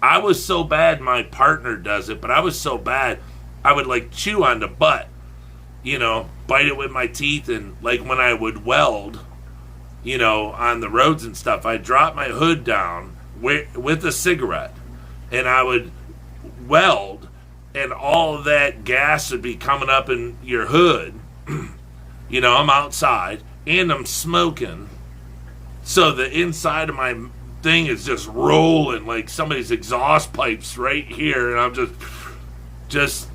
I was so bad, my partner does it, but I was so bad, I would like chew on the butt, bite it with my teeth, and like when I would weld, on the roads and stuff, I'd drop my hood down with a cigarette, and I would weld, and all of that gas would be coming up in your hood. I'm outside, and I'm smoking, so the inside of my thing is just rolling like somebody's exhaust pipes right here, and I'm just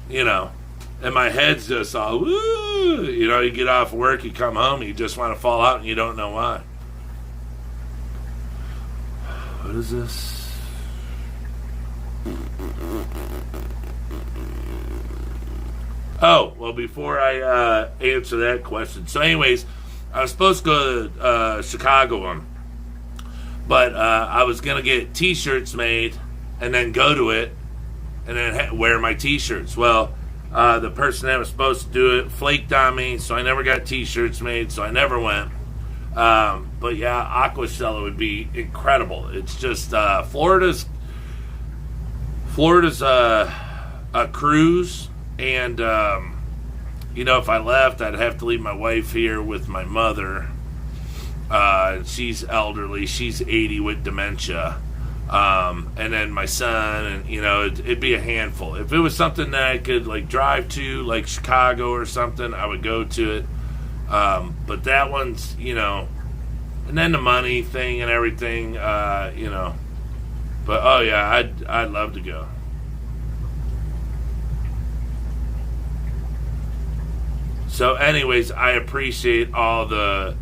and my head's just all, woo, you get off work, you come home, you just want to fall out, and you don't know why. What is this? Oh, well, before I answer that question. So anyways, I was supposed to go to Chicago but I was going to get t-shirts made and then go to it and then wear my t-shirts. Well, the person that was supposed to do it flaked on me, so I never got t-shirts made, so I never went. But yeah, Aquashella would be incredible. It's just Florida's a cruise, and if I left, I'd have to leave my wife here with my mother. She's elderly. She's 80 with dementia. And then my son, and it'd be a handful. If it was something that I could like drive to, like Chicago or something, I would go to it. But that one's, and then the money thing and everything, But oh yeah, I'd love to go. So, anyways, I appreciate all the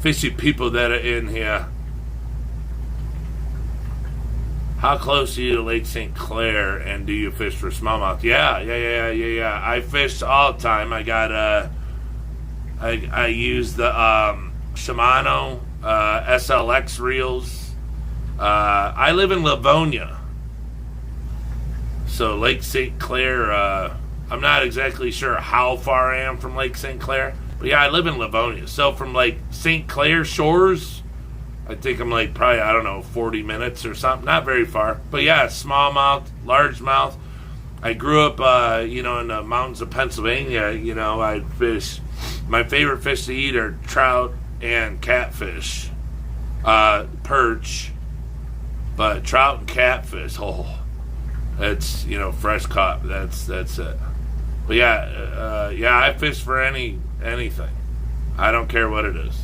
fishy people that are in here. How close are you to Lake St. Clair, and do you fish for smallmouth? Yeah. I fish all the time. I got I use the Shimano SLX reels. I live in Livonia, So Lake St. Clair, I'm not exactly sure how far I am from Lake St. Clair. But yeah, I live in Livonia. So from like St. Clair shores, I think I'm like probably, I don't know, 40 minutes or something. Not very far. But yeah, smallmouth, largemouth. I grew up, in the mountains of Pennsylvania. I'd fish. My favorite fish to eat are trout and catfish. Perch. But trout and catfish, that's, fresh caught. That's it. But yeah, I fish for anything. I don't care what it is.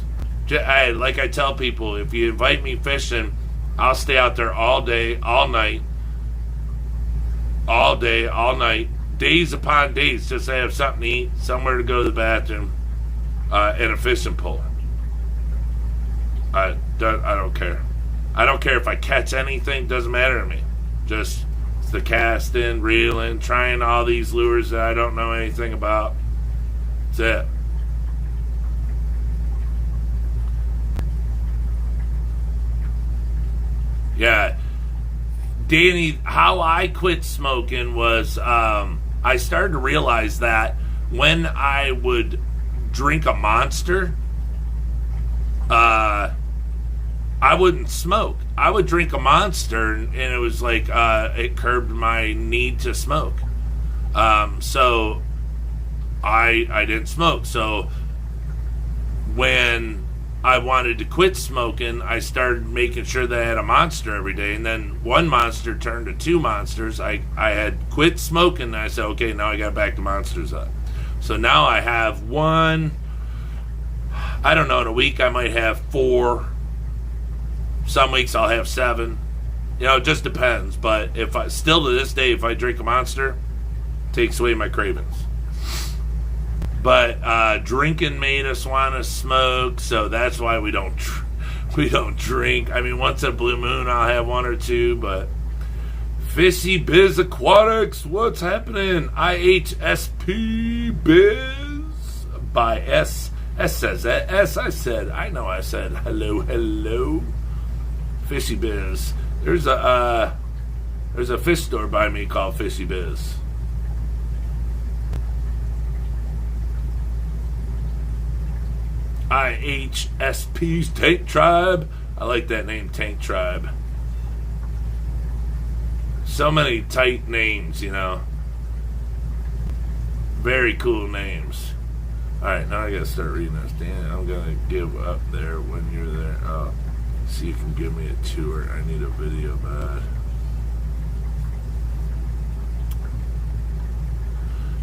Like I tell people, if you invite me fishing, I'll stay out there all day, all night. All day, all night, days upon days, just to have something to eat, somewhere to go to the bathroom, and a fishing pole. I don't care. I don't care if I catch anything, doesn't matter to me. Just the casting, reeling, trying all these lures that I don't know anything about. That's it. Yeah. Danny, how I quit smoking was I started to realize that when I would drink a Monster, I wouldn't smoke. I would drink a Monster, and it was like it curbed my need to smoke. So I didn't smoke. So when I wanted to quit smoking, I started making sure that I had a Monster every day, and then one Monster turned to two Monsters. I had quit smoking, and I said, okay, now I got back to Monsters up. So now I have one, I don't know, in a week I might have 4. Some weeks I'll have 7. It just depends. But if I still to this day, if I drink a Monster, it takes away my cravings. But drinking made us want to smoke, so that's why we don't drink. I mean, once a blue moon, I'll have 1 or 2. But Fishy Biz Aquatics, what's happening? IHSP Biz by S. S says that. S, I said. I know I said hello. Fishy Biz. There's a fish store by me called Fishy Biz. IHSP's Tank Tribe. I like that name, Tank Tribe. So many tight names, Very cool names. Alright, now I gotta start reading this. Dan, I'm gonna give up there when you're there. Oh, see if you can give me a tour. I need a video bad.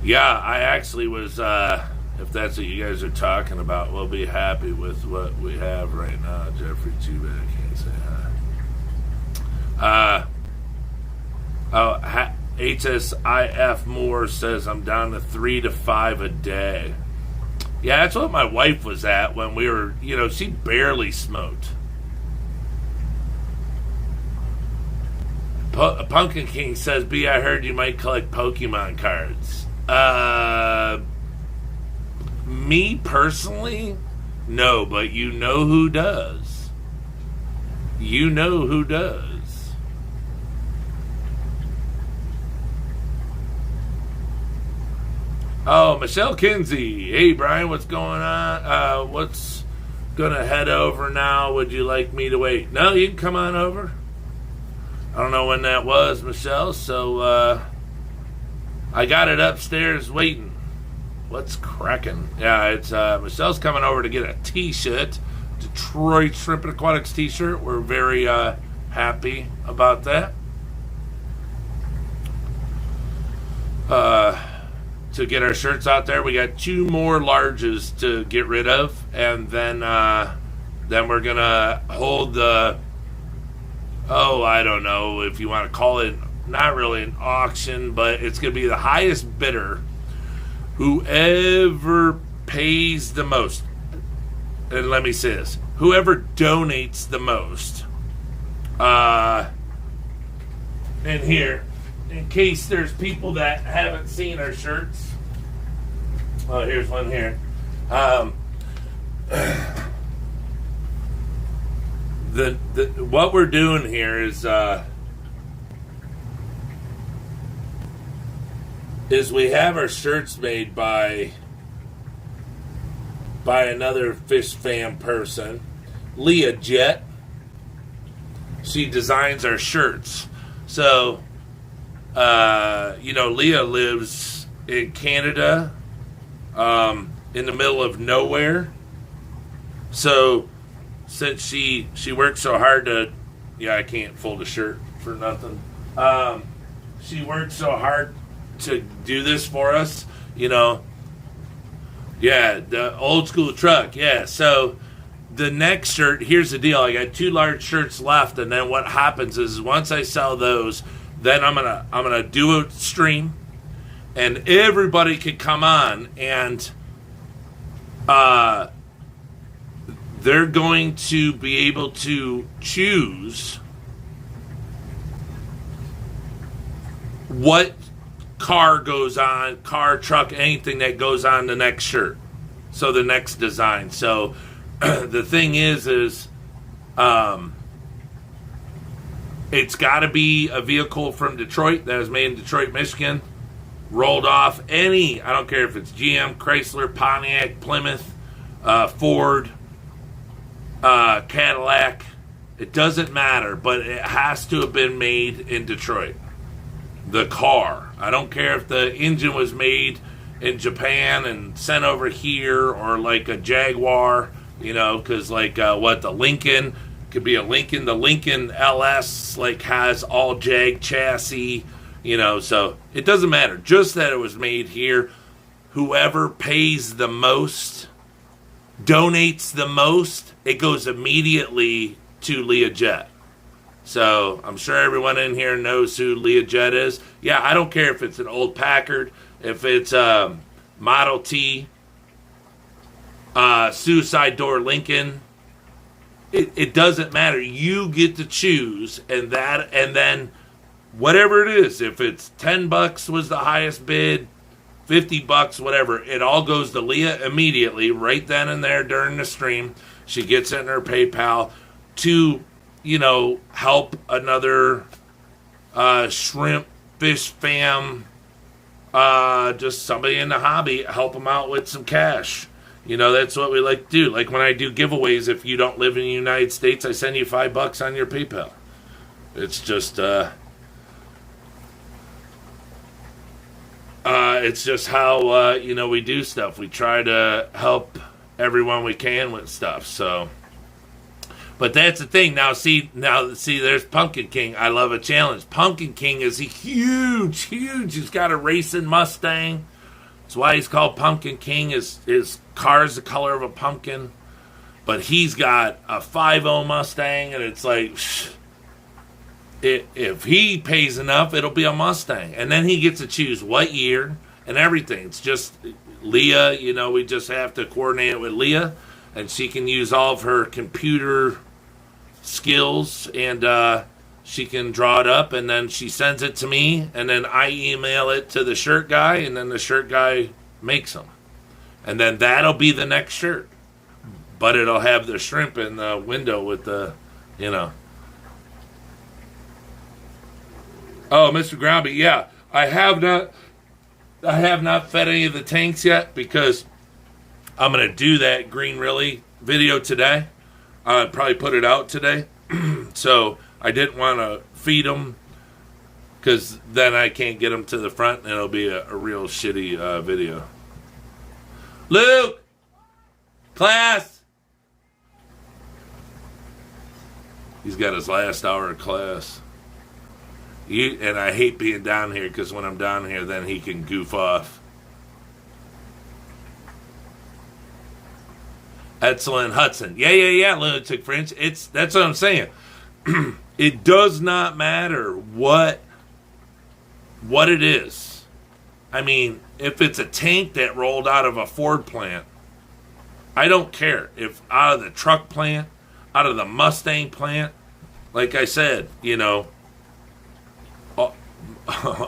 Yeah, I actually was, if that's what you guys are talking about, we'll be happy with what we have right now. Jeffrey, too bad I can't say hi. HSIF Moore says I'm down to 3 to 5 a day. Yeah, that's what my wife was at when we were, she barely smoked. Pumpkin King says, B, I heard you might collect Pokemon cards. Me personally, no, but you know who does. You know who does. Oh, Michelle Kinsey. Hey, Brian, what's going on? What's gonna head over now? Would you like me to wait? No, you can come on over. I don't know when that was, Michelle, so I got it upstairs waiting. What's cracking? Yeah, it's Michelle's coming over to get a t-shirt. Detroit Shrimp and Aquatics t-shirt. We're very happy about that. To get our shirts out there, we got 2 more larges to get rid of, and then we're gonna hold the, I don't know if you want to call it, not really an auction, but it's gonna be the highest bidder. Whoever pays the most, and let me say this, whoever donates the most, and here, in case there's people that haven't seen our shirts, here's one here. What we're doing here is, is we have our shirts made by another fish fan person, Leah Jet. She designs our shirts. So, Leah lives in Canada, in the middle of nowhere. So, since she works so hard I can't fold a shirt for nothing. She worked so hard to do this for us, Yeah, the old school truck. Yeah, so the next shirt, here's the deal. I got 2 large shirts left, and then what happens is once I sell those, then I'm gonna do a stream, and everybody can come on, and they're going to be able to choose what car goes on, car, truck, anything that goes on the next shirt. So the next design. So the thing is it's got to be a vehicle from Detroit that was made in Detroit, Michigan, rolled off I don't care if it's GM, Chrysler, Pontiac, Plymouth, Ford, Cadillac. It doesn't matter, but it has to have been made in Detroit. The car. I don't care if the engine was made in Japan and sent over here, or like a Jaguar, because the Lincoln could be a Lincoln. The Lincoln LS has all Jag chassis, so it doesn't matter. Just that it was made here. Whoever pays the most, donates the most, it goes immediately to Leah Jet. So I'm sure everyone in here knows who Leah Jet is. Yeah, I don't care if it's an old Packard, if it's a Model T, suicide door Lincoln. It doesn't matter. You get to choose, and then whatever it is, if it's $10 was the highest bid, $50, whatever, it all goes to Leah immediately, right then and there during the stream. She gets it in her PayPal to help another shrimp, fish fam, just somebody in the hobby, help them out with some cash. That's what we like to do. Like when I do giveaways, if you don't live in the United States, I send you $5 on your PayPal. It's just, it's just how, we do stuff. We try to help everyone we can with stuff, so... But that's the thing. Now, see, there's Pumpkin King. I love a challenge. Pumpkin King is huge. He's got a racing Mustang. That's why he's called Pumpkin King. His car is the color of a pumpkin. But he's got a 5.0 Mustang, and it's like, if he pays enough, it'll be a Mustang. And then he gets to choose what year and everything. It's just Leah, we just have to coordinate it with Leah. And she can use all of her computer skills, and she can draw it up, and then she sends it to me, and then I email it to the shirt guy, and then the shirt guy makes them. And then that'll be the next shirt. But it'll have the shrimp in the window with the, Oh, Mr. Groundby, yeah. I have not fed any of the tanks yet, because I'm going to do that Green Really video today. I'll probably put it out today. So I didn't want to feed them, because then I can't get them to the front, and it'll be a real shitty video. Luke! Class! He's got his last hour of class. And I hate being down here, because when I'm down here, then he can goof off. Excellent, Hudson. Yeah, Lunatic French. That's what I'm saying. It does not matter what it is. I mean, if it's a tank that rolled out of a Ford plant, I don't care. If out of the truck plant, out of the Mustang plant, like I said,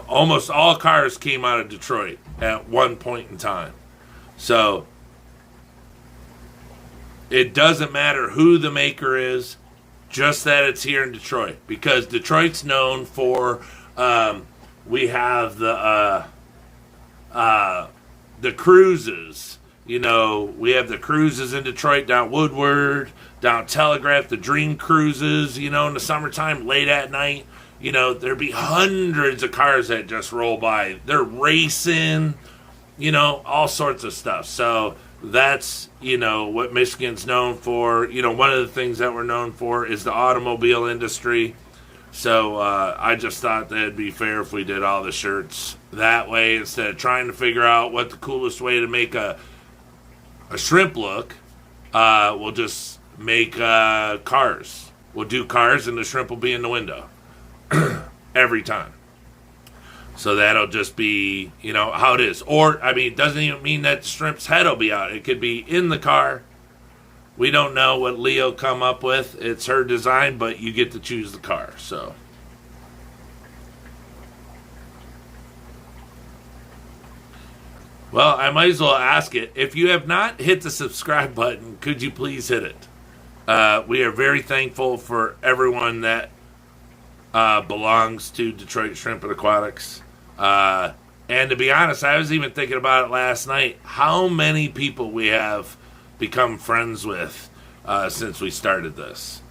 almost all cars came out of Detroit at one point in time. So it doesn't matter who the maker is, just that it's here in Detroit. Because Detroit's known for, we have the the cruises. You know, we have the cruises in Detroit, down Woodward, down Telegraph, the Dream Cruises, you know, in the summertime, late at night. You know, there'd be hundreds of cars that just roll by. They're racing, you know, all sorts of stuff. So that's, you know, what Michigan's known for. You know, one of the things that we're known for is the automobile industry. So I just thought that it'd be fair if we did all the shirts that way instead of trying to figure out what the coolest way to make a shrimp look. We'll just make cars. We'll do cars and the shrimp will be in the window every time. So that'll just be, you know, how it is. Or, I mean, it doesn't even mean that the shrimp's head will be out. It could be in the car. We don't know what Leo come up with. It's her design, but you get to choose the car. So, well, I might as well ask it. If you have not hit the subscribe button, could you please hit it? We are very thankful for everyone that belongs to Detroit Shrimp and Aquatics. And to be honest, I was even thinking about it last night. How many people we have become friends with since we started this.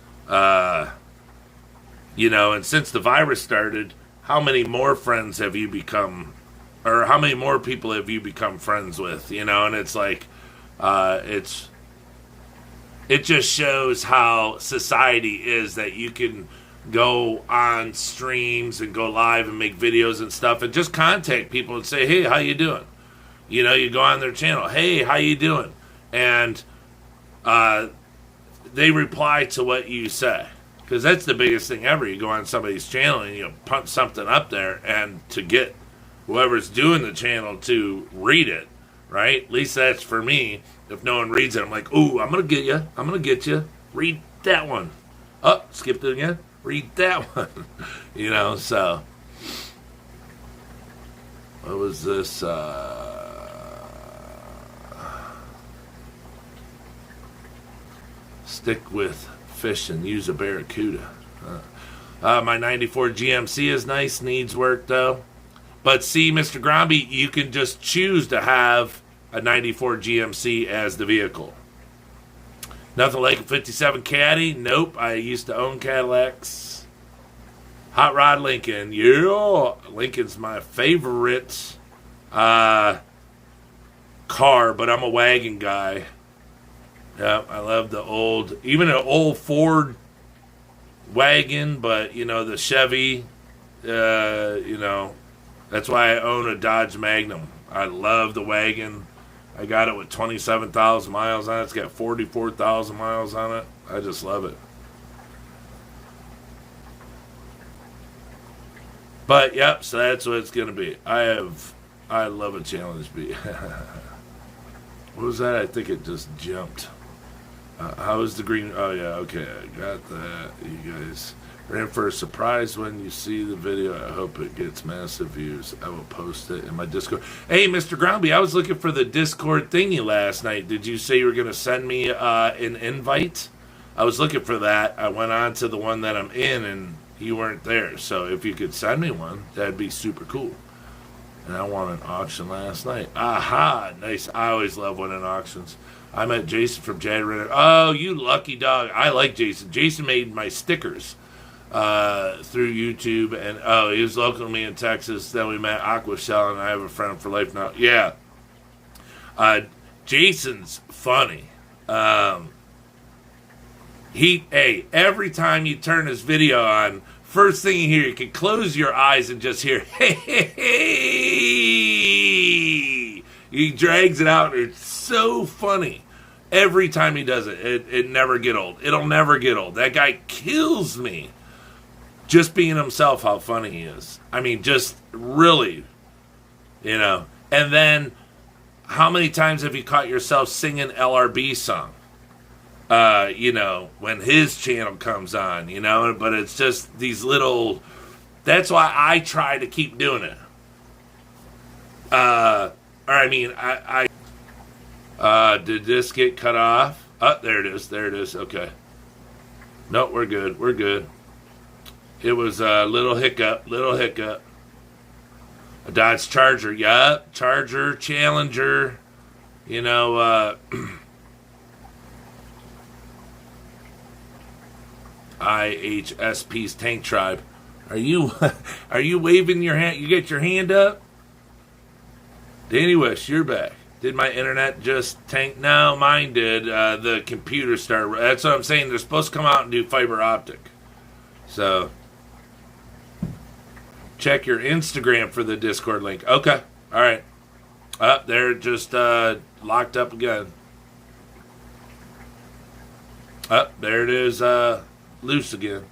You know, and since the virus started, how many more friends have you become, or how many more people have you become friends with, you know? And it's like, it just shows how society is, that you can go on streams and go live and make videos and stuff and just contact people and say, hey, how you doing? You know, you go on their channel, hey, how you doing? And they reply to what you say, because that's the biggest thing ever. You go on somebody's channel and you punch something up there, and to get whoever's doing the channel to read it, right? At least that's for me. If no one reads it, I'm like, ooh, I'm going to get you. I'm going to get you. Read that one. Oh, skipped it again. Read that one. You know, so. What was this? Stick with fish and use a barracuda. My 94 GMC is nice. Needs work, though. But see, Mr. Gromby, you can just choose to have a 94 GMC as the vehicle. Nothing like a 57 Caddy. Nope. I used to own Cadillacs. Hot Rod Lincoln. Yeah. Lincoln's my favorite car, but I'm a wagon guy. Yeah, I love the old, even an old Ford wagon, but, you know, the Chevy, you know, that's why I own a Dodge Magnum. I love the wagon. I got it with 27,000 miles on it. It's got 44,000 miles on it. I just love it. But, yep, so that's what it's going to be. I love a challenge beat. What was that? I think it just jumped. How is the green? Oh, yeah, okay. I got that. You guys are in for a surprise when you see the video. I hope it gets massive views. I will post it in my Discord. Hey, Mr. Groundy, I was looking for the Discord thingy last night. Did you say you were going to send me an invite? I was looking for that. I went on to the one that I'm in, and you weren't there. So if you could send me one, that'd be super cool. And I won an auction last night. Aha, nice. I always love winning auctions. I met Jason from Jad Renner. Oh, you lucky dog. I like Jason. Jason made my stickers through YouTube. And, oh, he was local to me in Texas. Then we met Aqua Shell, and I have a friend for life now. Yeah. Jason's funny. Every time you turn his video on, first thing you hear, you can close your eyes and just hear, hey, hey, hey. He drags it out. It's so funny. Every time he does it, it never get old. It'll never get old. That guy kills me. Just being himself, how funny he is. I mean, just really, you know. And then, how many times have you caught yourself singing LRB song? You know, when his channel comes on, you know. But it's just these little. That's why I try to keep doing it. Did this get cut off? Oh, there it is. There it is. Okay. No, we're good. We're good. It was a little hiccup. A Dodge Charger. Yup. Charger, Challenger. You know, IHSP's Tank Tribe. Are you waving your hand? You get your hand up? Danny Wish, you're back. Did my internet just tank? No, mine did. The computer started. That's what I'm saying. They're supposed to come out and do fiber optic. So, check your Instagram for the Discord link. Okay. All right. They're just locked up again. There it is. Loose again.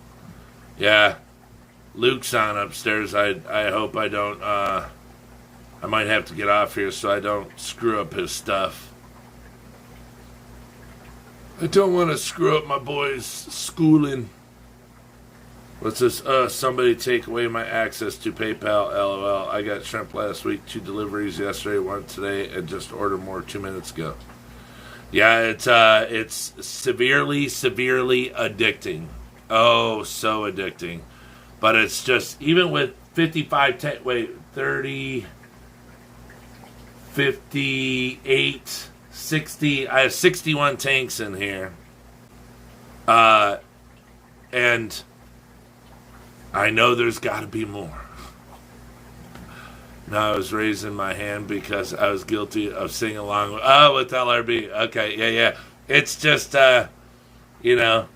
Yeah. Luke's on upstairs. I hope I don't. I might have to get off here so I don't screw up his stuff. I don't want to screw up my boy's schooling. What's this? Somebody take away my access to PayPal. LOL. I got shrimp last week, 2 deliveries yesterday, 1 today, and just ordered more 2 minutes ago. Yeah, it's severely addicting. Oh, so addicting. But it's just, even with 30, 58, 60, I have 61 tanks in here. And I know there's got to be more. Now I was raising my hand because I was guilty of singing along with LRB. Okay, yeah. It's just, you know.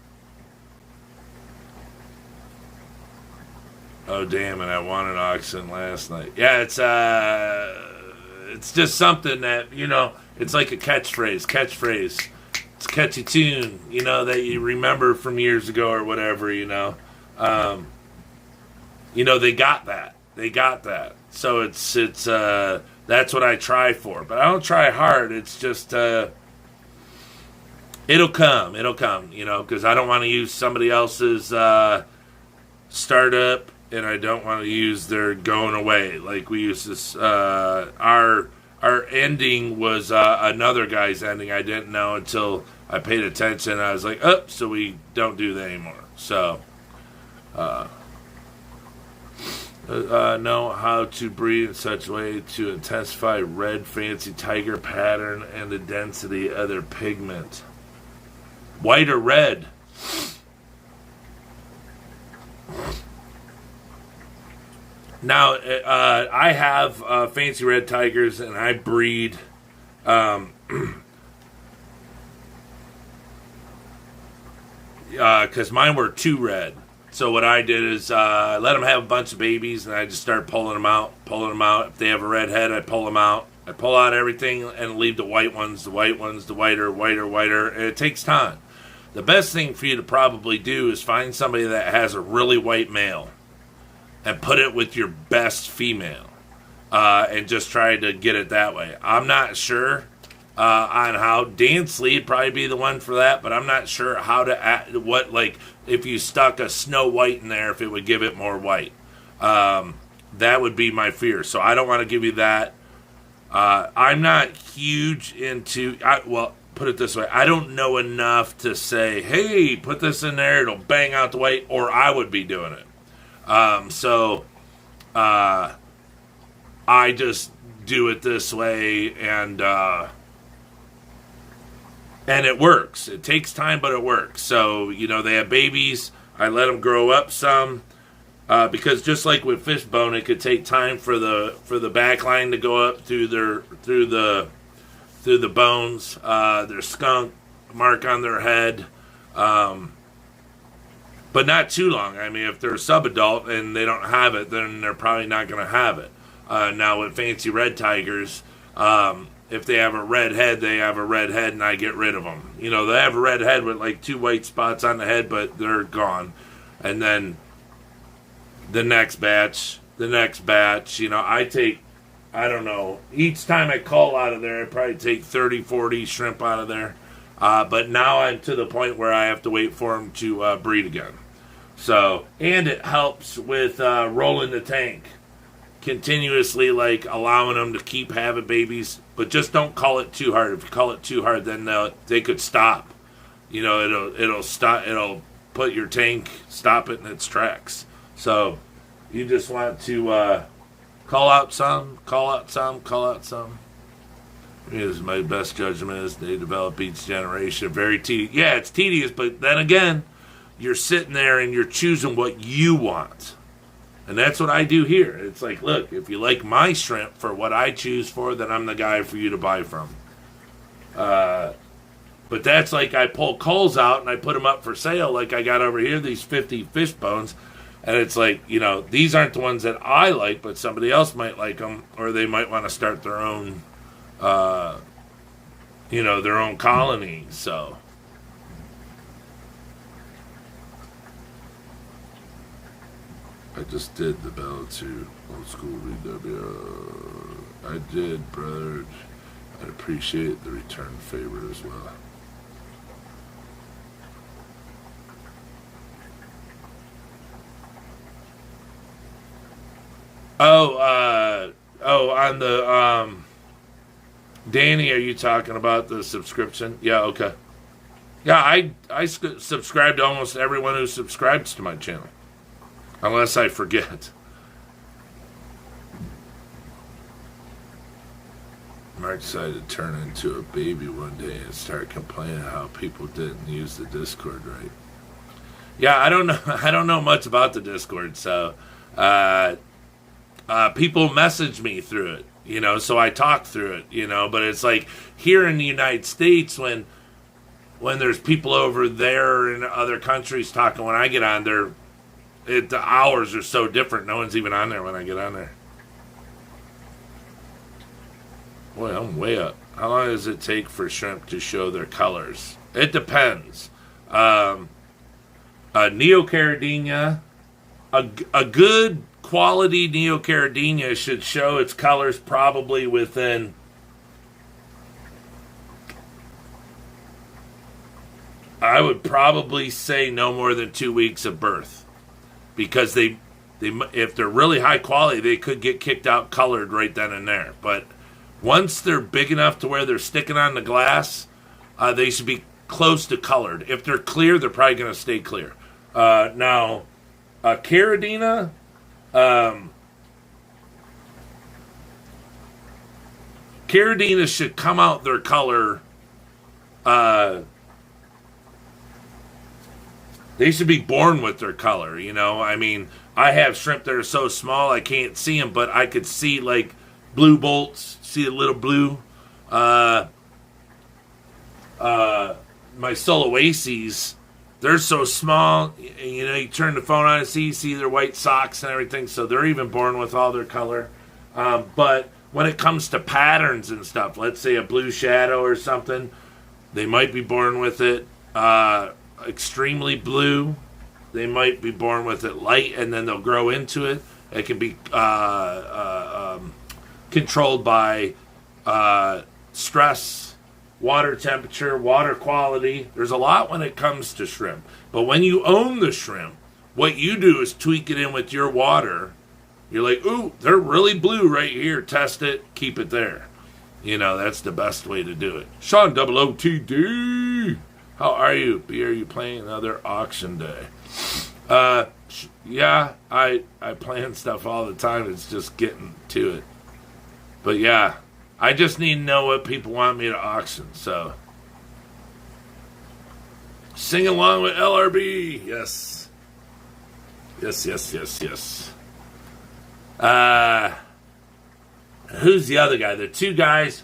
Oh, damn it, I won an auction last night. Yeah, it's just something that, you know, it's like a catchphrase. It's a catchy tune, you know, that you remember from years ago or whatever, you know. You know, they got that. So it's that's what I try for. But I don't try hard. It's just, it'll come, you know, because I don't want to use somebody else's startup, and I don't want to use their going away. Like we used this, our ending was another guy's ending. I didn't know until I paid attention. I was like, oh, so we don't do that anymore. So, know how to breed in such a way to intensify red fancy tiger pattern and the density of their pigment. White or red? Now, I have fancy red tigers, and I breed because mine were too red. So what I did is let them have a bunch of babies, and I just start pulling them out. If they have a red head, I pull them out. I pull out everything and leave the white ones, the whiter, and it takes time. The best thing for you to probably do is find somebody that has a really white male and put it with your best female and just try to get it that way. I'm not sure on how. Dansley would probably be the one for that, but I'm not sure how to add, if you stuck a Snow White in there, if it would give it more white. That would be my fear. So I don't want to give you that. I'm not huge into, put it this way, I don't know enough to say, hey, put this in there, it'll bang out the white, or I would be doing it. So I just do it this way, and it works. It takes time, but it works. So, you know, they have babies. I let them grow up some, because just like with fishbone, it could take time for the back line to go up through the bones, their skunk mark on their head, but not too long. I mean, if they're subadult and they don't have it, then they're probably not going to have it. Now with fancy red tigers, if they have a red head, they have a red head, and I get rid of them. You know, they have a red head with like 2 white spots on the head, but they're gone. And then the next batch, you know, I don't know, each time I call out of there, I probably take 30, 40 shrimp out of there. But now I'm to the point where I have to wait for them to breed again. So, and it helps with rolling the tank continuously, like allowing them to keep having babies, but just don't call it too hard. If you call it too hard, then they could stop. You know, it'll stop. It'll put your tank, stop it in its tracks. So you just want to Call out some, call out some, call out some. Is my best judgment is they develop each generation. Very tedious. Yeah, it's tedious, but then again, you're sitting there and you're choosing what you want. And that's what I do here. It's like, look, if you like my shrimp for what I choose for, then I'm the guy for you to buy from. But that's like I pull culls out and I put them up for sale. Like I got over here, these 50 fish bones. And it's like, these aren't the ones that I like, but somebody else might like them. Or they might want to start their own, their own colony. So. I just did the Bell 2 old school VW. I did, brother. I appreciate the return favor as well. On the, Danny, are you talking about the subscription? Yeah, okay. Yeah, I subscribe to almost everyone who subscribes to my channel. Unless I forget. Mark decided to turn into a baby one day and start complaining how people didn't use the Discord right. Yeah, I don't know much about the Discord, so people message me through it, so I talk through it, but it's like here in the United States when there's people over there in other countries talking, when I get on there, the hours are so different. No one's even on there when I get on there. Boy, I'm way up. How long does it take for shrimp to show their colors? It depends. Neocaridina, a good quality Neocaridina should show its colors probably within I would probably say no more than 2 weeks of birth. Because they if they're really high quality, they could get kicked out colored right then and there. But once they're big enough to where they're sticking on the glass, they should be close to colored. If they're clear, they're probably going to stay clear. Now, Caridina, Caridina should come out their color. They should be born with their color, I mean, I have shrimp that are so small I can't see them, but I could see, like, blue bolts, see a little blue. My Soloaces, they're so small, you turn the phone on and see their white socks and everything, so they're even born with all their color. But when it comes to patterns and stuff, let's say a blue shadow or something, they might be born with it. Extremely blue, they might be born with it light, and then they'll grow into it. It can be controlled by stress, water temperature, water quality. There's a lot when it comes to shrimp. But when you own the shrimp, what you do is tweak it in with your water. You're like, ooh, they're really blue right here. Test it, keep it there. That's the best way to do it. Sean OOTD. How are you? Are you playing another auction day? Yeah, I plan stuff all the time. It's just getting to it. But yeah, I just need to know what people want me to auction. So, sing along with LRB. Yes. Yes. Who's the other guy? The two guys.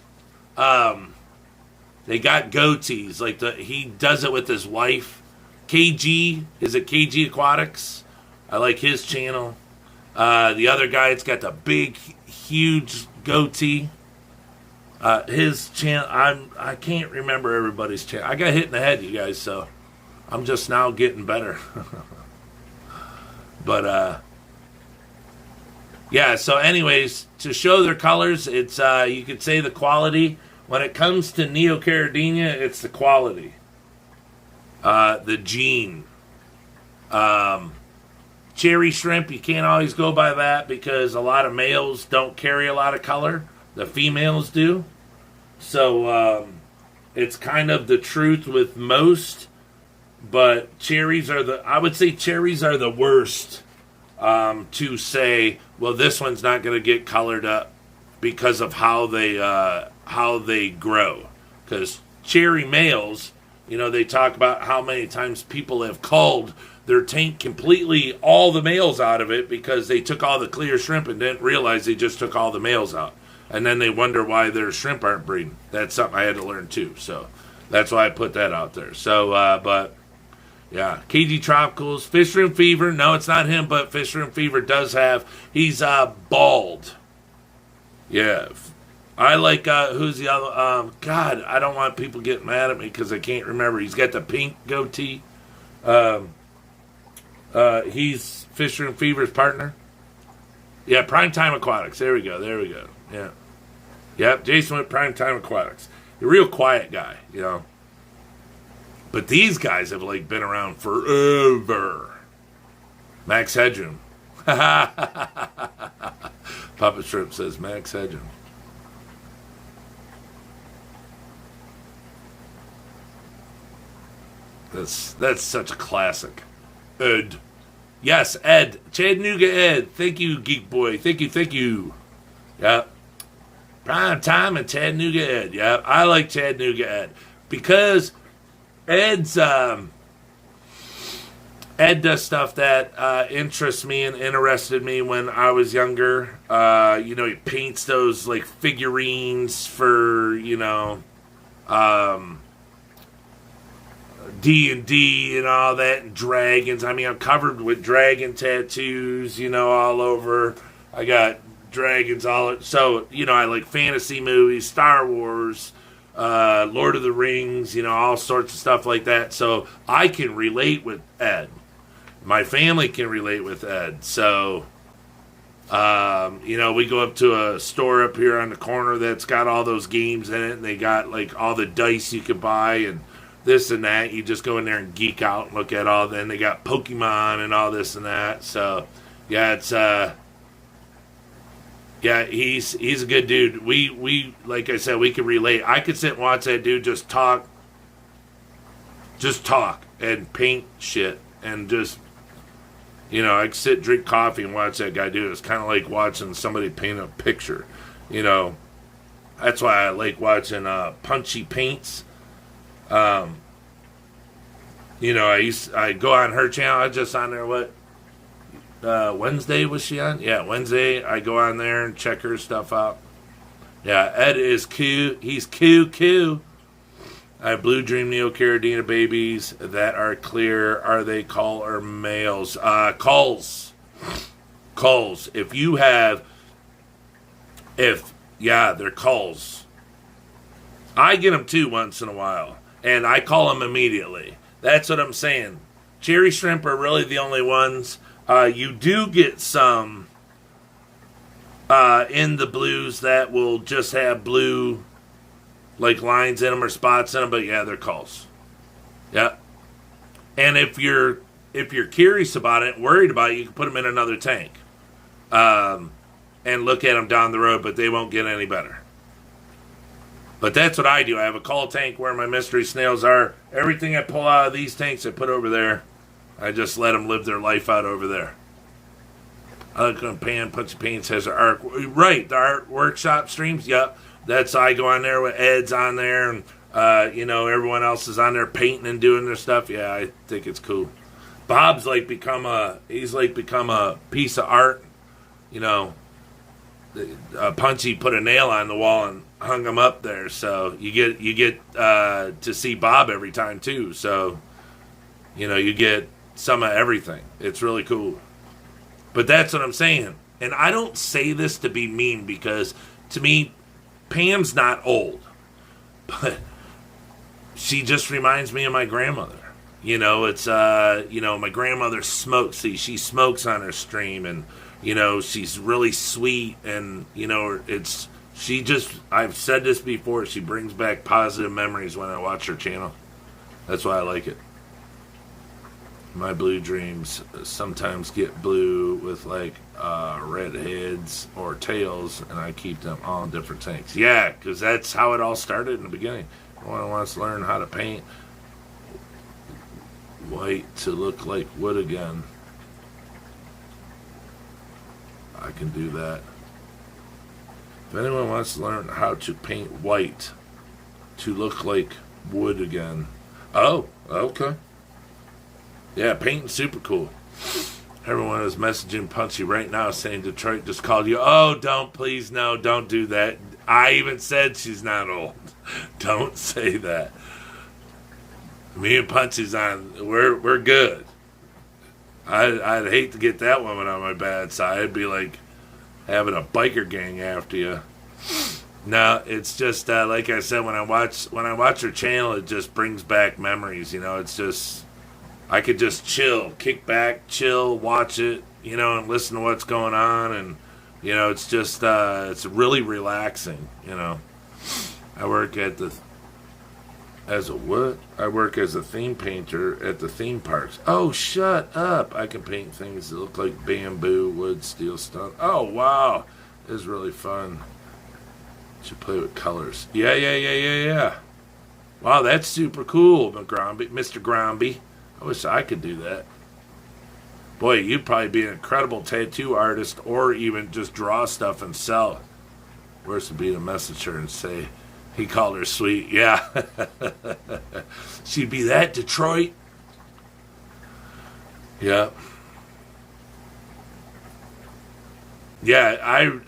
They got goatees. Like he does it with his wife. KG, is it KG Aquatics? I like his channel. The other guy, it's got the big, huge goatee. His channel, I can't remember everybody's channel. I got hit in the head, you guys, so I'm just now getting better. But yeah. So, anyways, to show their colors, it's you could say the quality. When it comes to Neocaridina, it's the quality. The gene. Cherry shrimp, you can't always go by that because a lot of males don't carry a lot of color. The females do. So it's kind of the truth with most. But I would say cherries are the worst to say, well, this one's not going to get colored up because of how they grow. Because cherry males, they talk about how many times people have culled their tank completely, all the males out of it, because they took all the clear shrimp and didn't realize they just took all the males out. And then they wonder why their shrimp aren't breeding. That's something I had to learn too. So that's why I put that out there. So, but yeah, KG Tropicals, Fish Room Fever. No, it's not him, but Fish Room Fever does have. He's bald. Yeah. I like, who's the other? God, I don't want people getting mad at me because I can't remember. He's got the pink goatee. He's Fish Room Fever's partner. Yeah, Primetime Aquatics. There we go. Yeah. Yep, Jason with Primetime Aquatics. A real quiet guy, But these guys have, been around forever. Max Headroom. Papa Shrimp says Max Headroom. That's such a classic. Ed. Yes, Ed. Chattanooga Ed. Thank you, Geek Boy. Thank you. Yep. Prime Time and Chattanooga Ed. Yep. I like Chattanooga Ed. Because Ed does stuff that interests me and interested me when I was younger. He paints those, figurines for, D&D and all that, and dragons. I mean, I'm covered with dragon tattoos, all over. I got dragons all. So, I like fantasy movies, Star Wars, Lord of the Rings, all sorts of stuff like that. So I can relate with Ed. My family can relate with Ed. So, we go up to a store up here on the corner that's got all those games in it, and they got all the dice you can buy and this and that. You just go in there and geek out and look at all. Then they got Pokemon and all this and that. So, yeah, it's he's a good dude. We like I said, we can relate. I could sit and watch that dude just talk and paint shit and just I could sit, drink coffee, and watch that guy do it. It's kind of like watching somebody paint a picture. That's why I like watching Punchy Paints. I go on her channel. I was just on there. Wednesday was she on? Yeah, Wednesday. I go on there and check her stuff out. Yeah, Ed is cute. He's cute. I have Blue Dream Neocaridina babies that are clear. Are they cull or males? Culls. They're culls. I get them too once in a while. And I call them immediately. That's what I'm saying. Cherry shrimp are really the only ones. You do get some in the blues that will just have blue, lines in them or spots in them. But yeah, they're culls. Yeah. And if you're curious about it, worried about it, you can put them in another tank, and look at them down the road. But they won't get any better. But that's what I do. I have a cull tank where my mystery snails are. Everything I pull out of these tanks, I put over there. I just let them live their life out over there. I look on Punchy Paints has an art. Right, the art workshop streams. Yep. That's I go on there with Ed's on there. And, everyone else is on there painting and doing their stuff. Yeah, I think it's cool. Bob's become a piece of art. Punchy put a nail on the wall and hung him up there, so you get to see Bob every time too. So you get some of everything. It's really cool. But that's what I'm saying, and I don't say this to be mean because to me, Pam's not old, but she just reminds me of my grandmother. It's my grandmother smokes. See, she smokes on her stream, and she's really sweet, and I've said this before, she brings back positive memories when I watch her channel. That's why I like it. My blue dreams sometimes get blue with red heads or tails, and I keep them all in different tanks. Yeah, because that's how it all started in the beginning. Everyone wants to learn how to paint white to look like wood again. I can do that. If anyone wants to learn how to paint white to look like wood again. Oh, okay. Yeah, painting's super cool. Everyone is messaging Punchy right now saying Detroit just called you. Oh, please, no, don't do that. I even said she's not old. Don't say that. Me and Punchy's on, we're good. I'd hate to get that woman on my bad side. It'd be like having a biker gang after you. No, it's just like I said, when I watch her channel, it just brings back memories. It's just I could just chill, kick back, chill, watch it, and listen to what's going on, and it's just it's really relaxing. I work as a theme painter at the theme parks. Oh, shut up! I can paint things that look like bamboo, wood, steel, stone. Oh, wow, this is really fun. Should play with colors. Yeah. Wow, that's super cool, Mr. Gromby. I wish I could do that. Boy, you'd probably be an incredible tattoo artist, or even just draw stuff and sell it. Worse would be to message her and say he called her sweet. Yeah. She'd be that, Detroit. Yeah. Yeah,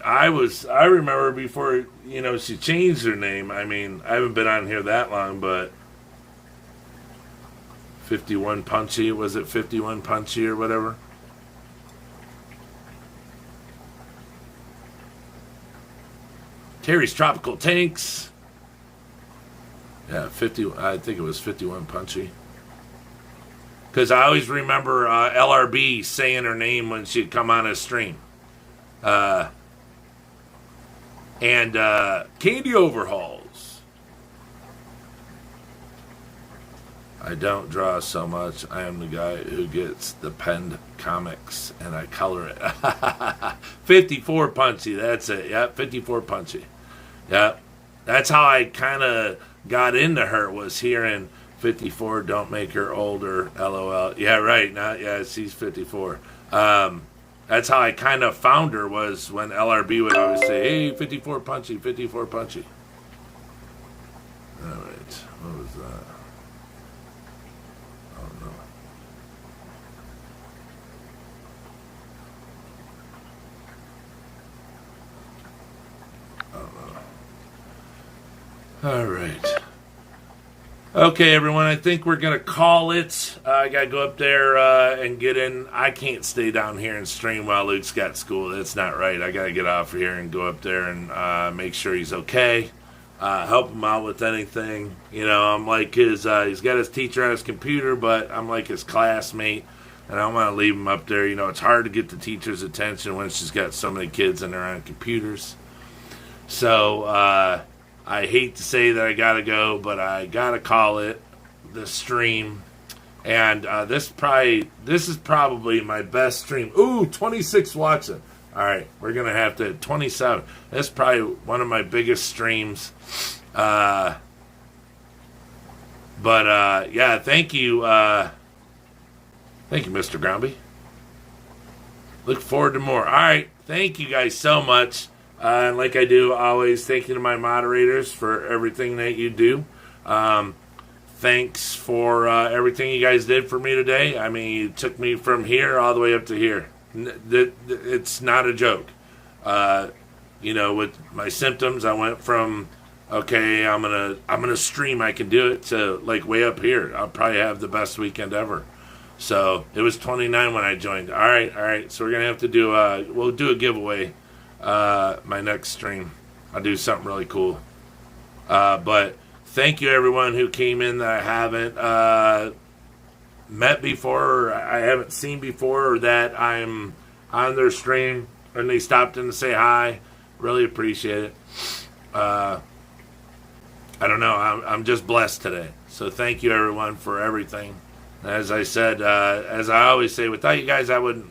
I remember before, she changed her name. I mean, I haven't been on here that long, but 51 Punchy, was it 51 Punchy or whatever? Terry's Tropical Tanks. Yeah, I think it was 51 Punchy. Because I always remember LRB saying her name when she'd come on a stream. And Candy Overhauls. I don't draw so much. I am the guy who gets the penned comics and I color it. 54 Punchy, that's it. Yep, 54 Punchy. Yep. That's how I kind of got into her, was hearing 54, don't make her older, LOL. Yeah, right. She's 54. That's how I kind of found her, was when LRB would always say, hey, 54 Punchy, 54 Punchy. All right. What was that? Oh, no. All right. Okay, everyone, I think we're going to call it. I got to go up there and get in. I can't stay down here and stream while Luke's got school. That's not right. I got to get off here and go up there and make sure he's okay. Help him out with anything. I'm like he's got his teacher on his computer, but I'm like his classmate, and I don't want to leave him up there. It's hard to get the teacher's attention when she's got so many kids and they're on computers. So, I hate to say that I gotta go, but I gotta call it the stream. And this is probably my best stream. Ooh, 26 watching. All right, we're gonna have to 27. That's probably one of my biggest streams. But yeah, thank you, Mr. Grounby. Look forward to more. All right, thank you guys so much. And like I do always, thank you to my moderators for everything that you do. Thanks for everything you guys did for me today. I mean, you took me from here all the way up to here. It's not a joke. With my symptoms, I went from, okay, I'm gonna stream, I can do it, to like way up here. I'll probably have the best weekend ever. So it was 29 when I joined. All right. So we're gonna have to do we'll do a giveaway. My next stream, I'll do something really cool. But thank you everyone who came in that I haven't met before, or I haven't seen before, or that I'm on their stream and they stopped in to say hi. Really appreciate it. I don't know, I'm just blessed today. So thank you everyone for everything. As I said, as I always say, without you guys I wouldn't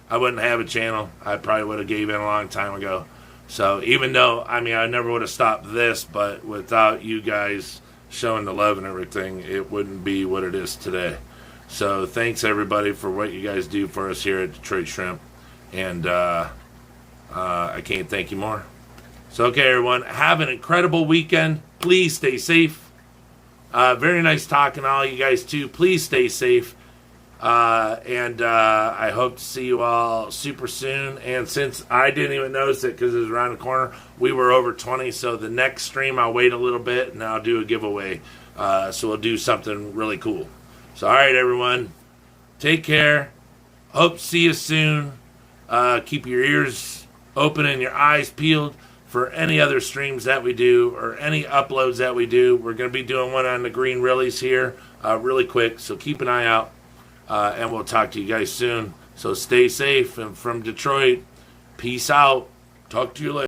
have a channel. I probably would have gave in a long time ago. So even though, I never would have stopped this, but without you guys showing the love and everything, it wouldn't be what it is today. So thanks everybody for what you guys do for us here at Detroit Shrimp. And I can't thank you more. So, okay, everyone, have an incredible weekend. Please stay safe. Very nice talking to all you guys, too. Please stay safe. And I hope to see you all super soon. And since I didn't even notice it because it was around the corner, we were over 20. So the next stream, I'll wait a little bit and I'll do a giveaway. So we'll do something really cool. So, all right, everyone. Take care. Hope to see you soon. Keep your ears open and your eyes peeled for any other streams that we do or any uploads that we do. We're going to be doing one on the Green Rillies here really quick. So keep an eye out. And we'll talk to you guys soon. So stay safe. And from Detroit, peace out. Talk to you later.